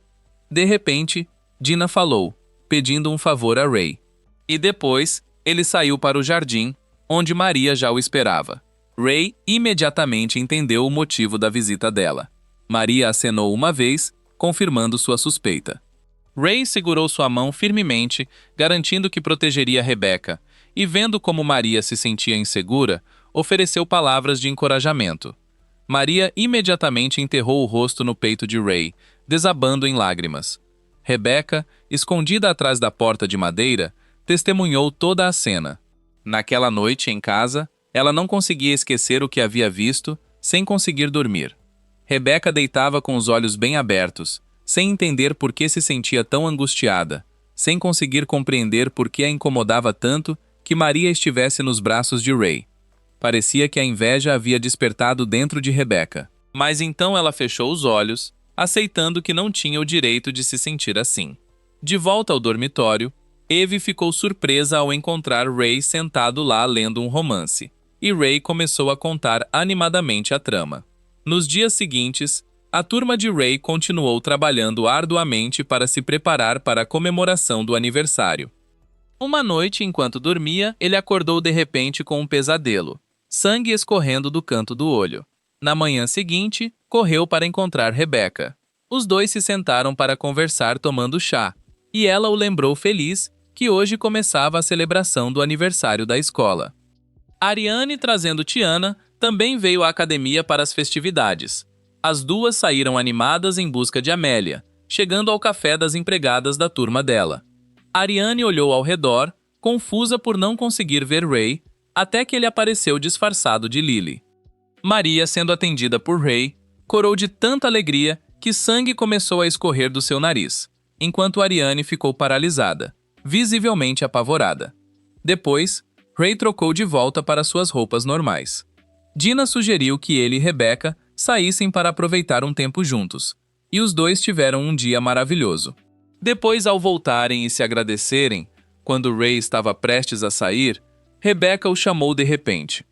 De repente, Dina falou, pedindo um favor a Ray. E depois, ele saiu para o jardim, onde Maria já o esperava. Ray imediatamente entendeu o motivo da visita dela. Maria acenou uma vez, confirmando sua suspeita. Ray segurou sua mão firmemente, garantindo que protegeria Rebecca, e vendo como Maria se sentia insegura, ofereceu palavras de encorajamento. Maria imediatamente enterrou o rosto no peito de Ray, desabando em lágrimas. Rebecca, escondida atrás da porta de madeira, testemunhou toda a cena. Naquela noite, em casa, ela não conseguia esquecer o que havia visto, sem conseguir dormir. Rebecca deitava com os olhos bem abertos, sem entender por que se sentia tão angustiada, sem conseguir compreender por que a incomodava tanto que Maria estivesse nos braços de Ray. Parecia que a inveja havia despertado dentro de Rebecca. Mas então ela fechou os olhos, aceitando que não tinha o direito de se sentir assim. De volta ao dormitório, Eve ficou surpresa ao encontrar Ray sentado lá lendo um romance, e Ray começou a contar animadamente a trama. Nos dias seguintes, a turma de Ray continuou trabalhando arduamente para se preparar para a comemoração do aniversário. Uma noite, enquanto dormia, ele acordou de repente com um pesadelo, sangue escorrendo do canto do olho. Na manhã seguinte, correu para encontrar Rebecca. Os dois se sentaram para conversar tomando chá, e ela o lembrou feliz que hoje começava a celebração do aniversário da escola. Ariane, trazendo Tiana, também veio à academia para as festividades. As duas saíram animadas em busca de Amélia, chegando ao café das empregadas da turma dela. Ariane olhou ao redor, confusa por não conseguir ver Ray, até que ele apareceu disfarçado de Lily. Maria, sendo atendida por Ray, corou de tanta alegria que sangue começou a escorrer do seu nariz, enquanto Ariane ficou paralisada, visivelmente apavorada. Depois, Ray trocou de volta para suas roupas normais. Dina sugeriu que ele e Rebecca saíssem para aproveitar um tempo juntos, e os dois tiveram um dia maravilhoso. Depois, ao voltarem e se agradecerem, quando Ray estava prestes a sair, Rebecca o chamou de repente.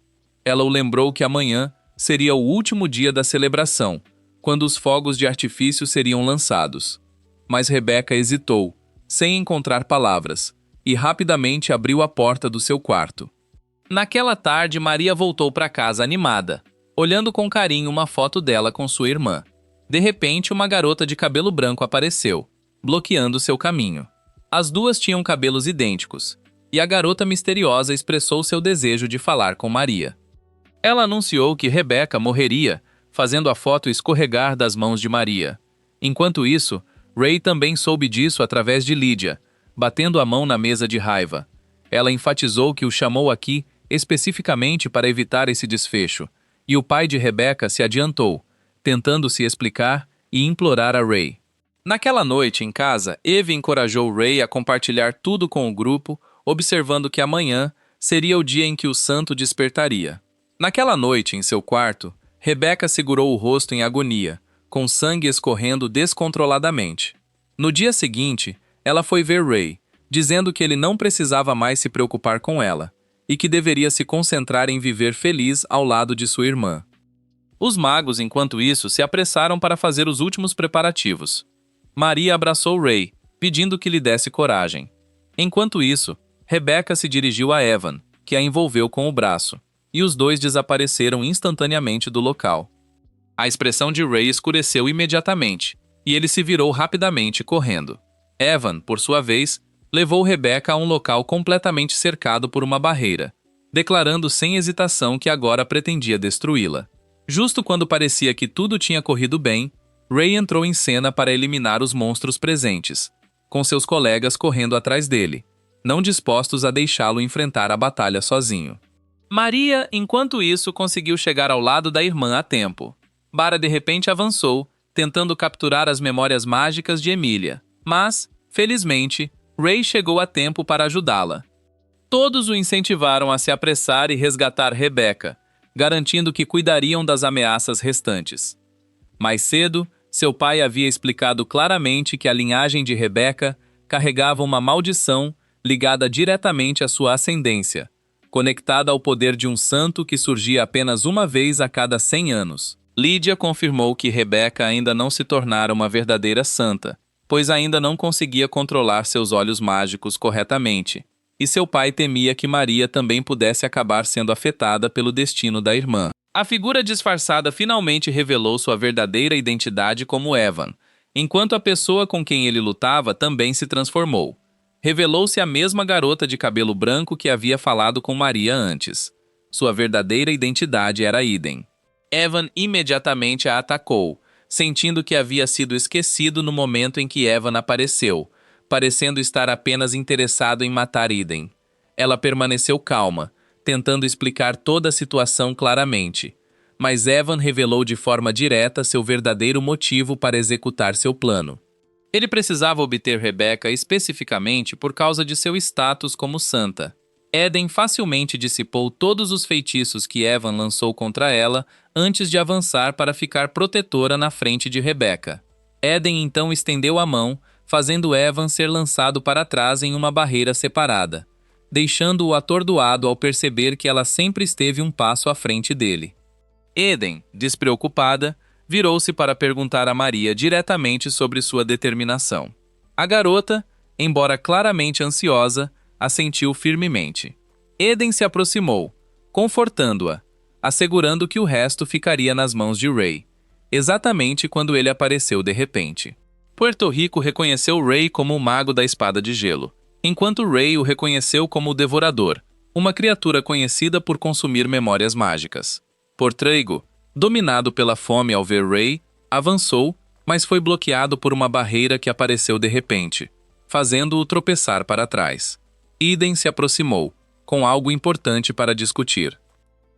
Ela o lembrou que amanhã seria o último dia da celebração, quando os fogos de artifício seriam lançados. Mas Rebecca hesitou, sem encontrar palavras, e rapidamente abriu a porta do seu quarto. Naquela tarde, Maria voltou para casa animada, olhando com carinho uma foto dela com sua irmã. De repente, uma garota de cabelo branco apareceu, bloqueando seu caminho. As duas tinham cabelos idênticos, e a garota misteriosa expressou seu desejo de falar com Maria. Ela anunciou que Rebecca morreria, fazendo a foto escorregar das mãos de Maria. Enquanto isso, Ray também soube disso através de Lydia, batendo a mão na mesa de raiva. Ela enfatizou que o chamou aqui especificamente para evitar esse desfecho, e o pai de Rebecca se adiantou, tentando se explicar e implorar a Ray. Naquela noite, em casa, Eve encorajou Ray a compartilhar tudo com o grupo, observando que amanhã seria o dia em que o santo despertaria. Naquela noite, em seu quarto, Rebecca segurou o rosto em agonia, com sangue escorrendo descontroladamente. No dia seguinte, ela foi ver Ray, dizendo que ele não precisava mais se preocupar com ela, e que deveria se concentrar em viver feliz ao lado de sua irmã. Os magos, enquanto isso, se apressaram para fazer os últimos preparativos. Maria abraçou Ray, pedindo que lhe desse coragem. Enquanto isso, Rebecca se dirigiu a Evan, que a envolveu com o braço, e os dois desapareceram instantaneamente do local. A expressão de Ray escureceu imediatamente, e ele se virou rapidamente, correndo. Evan, por sua vez, levou Rebecca a um local completamente cercado por uma barreira, declarando sem hesitação que agora pretendia destruí-la. Justo quando parecia que tudo tinha corrido bem, Ray entrou em cena para eliminar os monstros presentes, com seus colegas correndo atrás dele, não dispostos a deixá-lo enfrentar a batalha sozinho. Maria, enquanto isso, conseguiu chegar ao lado da irmã a tempo. Bara de repente avançou, tentando capturar as memórias mágicas de Emília, mas, felizmente, Ray chegou a tempo para ajudá-la. Todos o incentivaram a se apressar e resgatar Rebecca, garantindo que cuidariam das ameaças restantes. Mais cedo, seu pai havia explicado claramente que a linhagem de Rebecca carregava uma maldição ligada diretamente à sua ascendência, conectada ao poder de um santo que surgia apenas uma vez a cada 100 anos. Lídia confirmou que Rebecca ainda não se tornara uma verdadeira santa, pois ainda não conseguia controlar seus olhos mágicos corretamente, e seu pai temia que Maria também pudesse acabar sendo afetada pelo destino da irmã. A figura disfarçada finalmente revelou sua verdadeira identidade como Evan, enquanto a pessoa com quem ele lutava também se transformou. Revelou-se a mesma garota de cabelo branco que havia falado com Maria antes. Sua verdadeira identidade era Eden. Evan imediatamente a atacou, sentindo que havia sido esquecido no momento em que Evan apareceu, parecendo estar apenas interessado em matar Eden. Ela permaneceu calma, tentando explicar toda a situação claramente, mas Evan revelou de forma direta seu verdadeiro motivo para executar seu plano. Ele precisava obter Rebecca especificamente por causa de seu status como santa. Eden facilmente dissipou todos os feitiços que Evan lançou contra ela antes de avançar para ficar protetora na frente de Rebecca. Eden então estendeu a mão, fazendo Evan ser lançado para trás em uma barreira separada, deixando-o atordoado ao perceber que ela sempre esteve um passo à frente dele. Eden, despreocupada, virou-se para perguntar a Maria diretamente sobre sua determinação. A garota, embora claramente ansiosa, assentiu firmemente. Eden se aproximou, confortando-a, assegurando que o resto ficaria nas mãos de Ray, exatamente quando ele apareceu de repente. Puerto Rico reconheceu Ray como o mago da espada de gelo, enquanto Ray o reconheceu como o Devorador, uma criatura conhecida por consumir memórias mágicas. Portrigo, dominado pela fome ao ver Ray, avançou, mas foi bloqueado por uma barreira que apareceu de repente, fazendo-o tropeçar para trás. Eden se aproximou, com algo importante para discutir.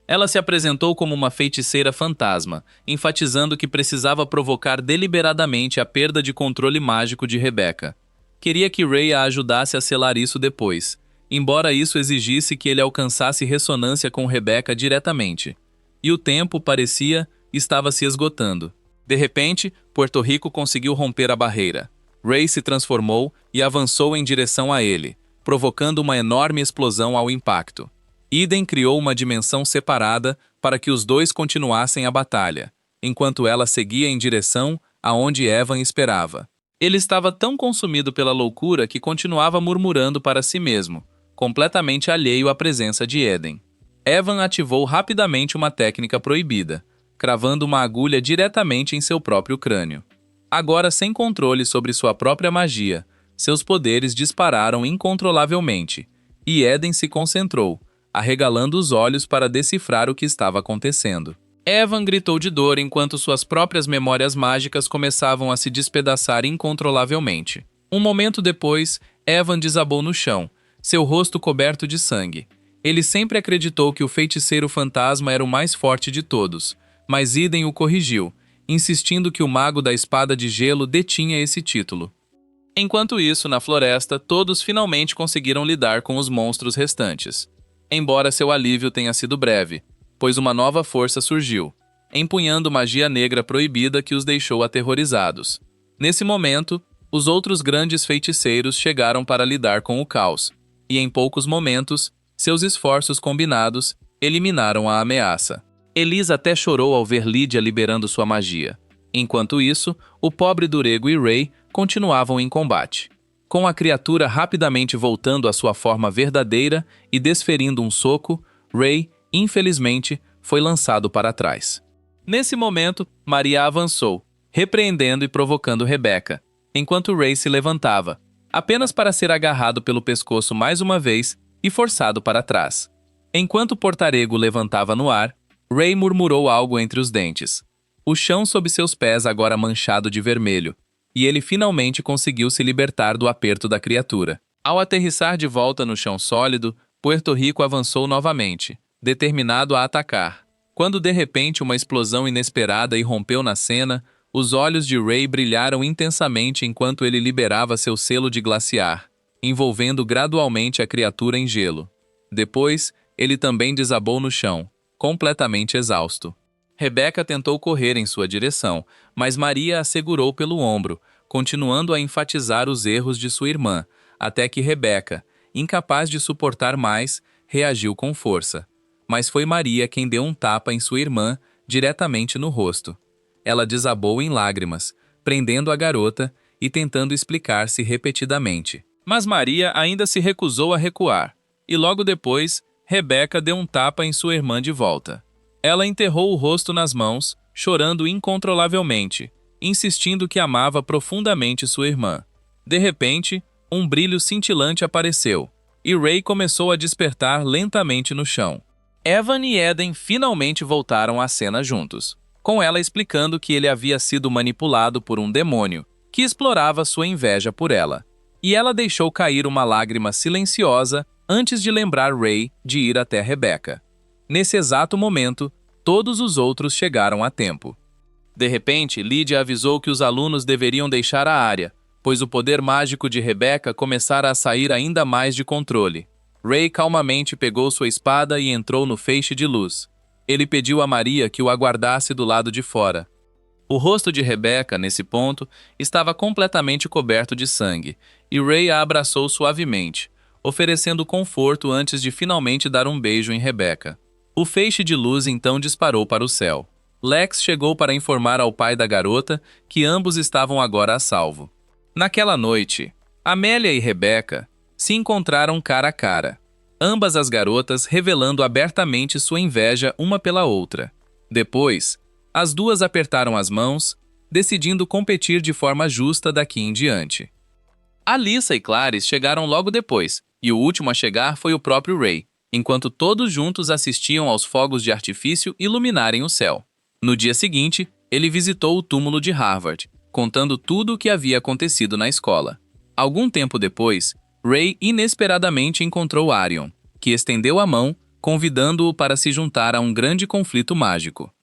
Ela se apresentou como uma feiticeira fantasma, enfatizando que precisava provocar deliberadamente a perda de controle mágico de Rebecca. Queria que Ray a ajudasse a selar isso depois, embora isso exigisse que ele alcançasse ressonância com Rebecca diretamente. E o tempo, parecia, estava se esgotando. De repente, Puerto Rico conseguiu romper a barreira. Ray se transformou e avançou em direção a ele, provocando uma enorme explosão ao impacto. Eden criou uma dimensão separada para que os dois continuassem a batalha, enquanto ela seguia em direção aonde Evan esperava. Ele estava tão consumido pela loucura que continuava murmurando para si mesmo, completamente alheio à presença de Eden. Evan ativou rapidamente uma técnica proibida, cravando uma agulha diretamente em seu próprio crânio. Agora sem controle sobre sua própria magia, seus poderes dispararam incontrolavelmente, e Eden se concentrou, arregalando os olhos para decifrar o que estava acontecendo. Evan gritou de dor enquanto suas próprias memórias mágicas começavam a se despedaçar incontrolavelmente. Um momento depois, Evan desabou no chão, seu rosto coberto de sangue. Ele sempre acreditou que o feiticeiro fantasma era o mais forte de todos, mas Eden o corrigiu, insistindo que o mago da espada de gelo detinha esse título. Enquanto isso, na floresta, todos finalmente conseguiram lidar com os monstros restantes. Embora seu alívio tenha sido breve, pois uma nova força surgiu, empunhando magia negra proibida que os deixou aterrorizados. Nesse momento, os outros grandes feiticeiros chegaram para lidar com o caos, e em poucos momentos, seus esforços combinados eliminaram a ameaça. Elisa até chorou ao ver Lídia liberando sua magia. Enquanto isso, o pobre Durego e Ray continuavam em combate. Com a criatura rapidamente voltando à sua forma verdadeira e desferindo um soco, Ray, infelizmente, foi lançado para trás. Nesse momento, Maria avançou, repreendendo e provocando Rebecca, enquanto Ray se levantava, apenas para ser agarrado pelo pescoço mais uma vez e forçado para trás. Enquanto o portarego levantava no ar, Ray murmurou algo entre os dentes. O chão sob seus pés agora manchado de vermelho, e ele finalmente conseguiu se libertar do aperto da criatura. Ao aterrissar de volta no chão sólido, Puerto Rico avançou novamente, determinado a atacar. Quando de repente uma explosão inesperada irrompeu na cena, os olhos de Ray brilharam intensamente enquanto ele liberava seu selo de glaciar, envolvendo gradualmente a criatura em gelo. Depois, ele também desabou no chão, completamente exausto. Rebecca tentou correr em sua direção, mas Maria a segurou pelo ombro, continuando a enfatizar os erros de sua irmã, até que Rebecca, incapaz de suportar mais, reagiu com força. Mas foi Maria quem deu um tapa em sua irmã, diretamente no rosto. Ela desabou em lágrimas, prendendo a garota e tentando explicar-se repetidamente. Mas Maria ainda se recusou a recuar, e logo depois, Rebecca deu um tapa em sua irmã de volta. Ela enterrou o rosto nas mãos, chorando incontrolavelmente, insistindo que amava profundamente sua irmã. De repente, um brilho cintilante apareceu, e Ray começou a despertar lentamente no chão. Evan e Eden finalmente voltaram à cena juntos, com ela explicando que ele havia sido manipulado por um demônio, que explorava sua inveja por ela. E ela deixou cair uma lágrima silenciosa antes de lembrar Ray de ir até Rebecca. Nesse exato momento, todos os outros chegaram a tempo. De repente, Lydia avisou que os alunos deveriam deixar a área, pois o poder mágico de Rebecca começara a sair ainda mais de controle. Ray calmamente pegou sua espada e entrou no feixe de luz. Ele pediu a Maria que o aguardasse do lado de fora. O rosto de Rebecca, nesse ponto, estava completamente coberto de sangue, e Ray a abraçou suavemente, oferecendo conforto antes de finalmente dar um beijo em Rebecca. O feixe de luz então disparou para o céu. Lex chegou para informar ao pai da garota que ambos estavam agora a salvo. Naquela noite, Amélia e Rebecca se encontraram cara a cara, ambas as garotas revelando abertamente sua inveja uma pela outra. Depois, as duas apertaram as mãos, decidindo competir de forma justa daqui em diante. Alyssa e Clarice chegaram logo depois, e o último a chegar foi o próprio Ray, enquanto todos juntos assistiam aos fogos de artifício iluminarem o céu. No dia seguinte, ele visitou o túmulo de Harvard, contando tudo o que havia acontecido na escola. Algum tempo depois, Ray inesperadamente encontrou Arion, que estendeu a mão, convidando-o para se juntar a um grande conflito mágico.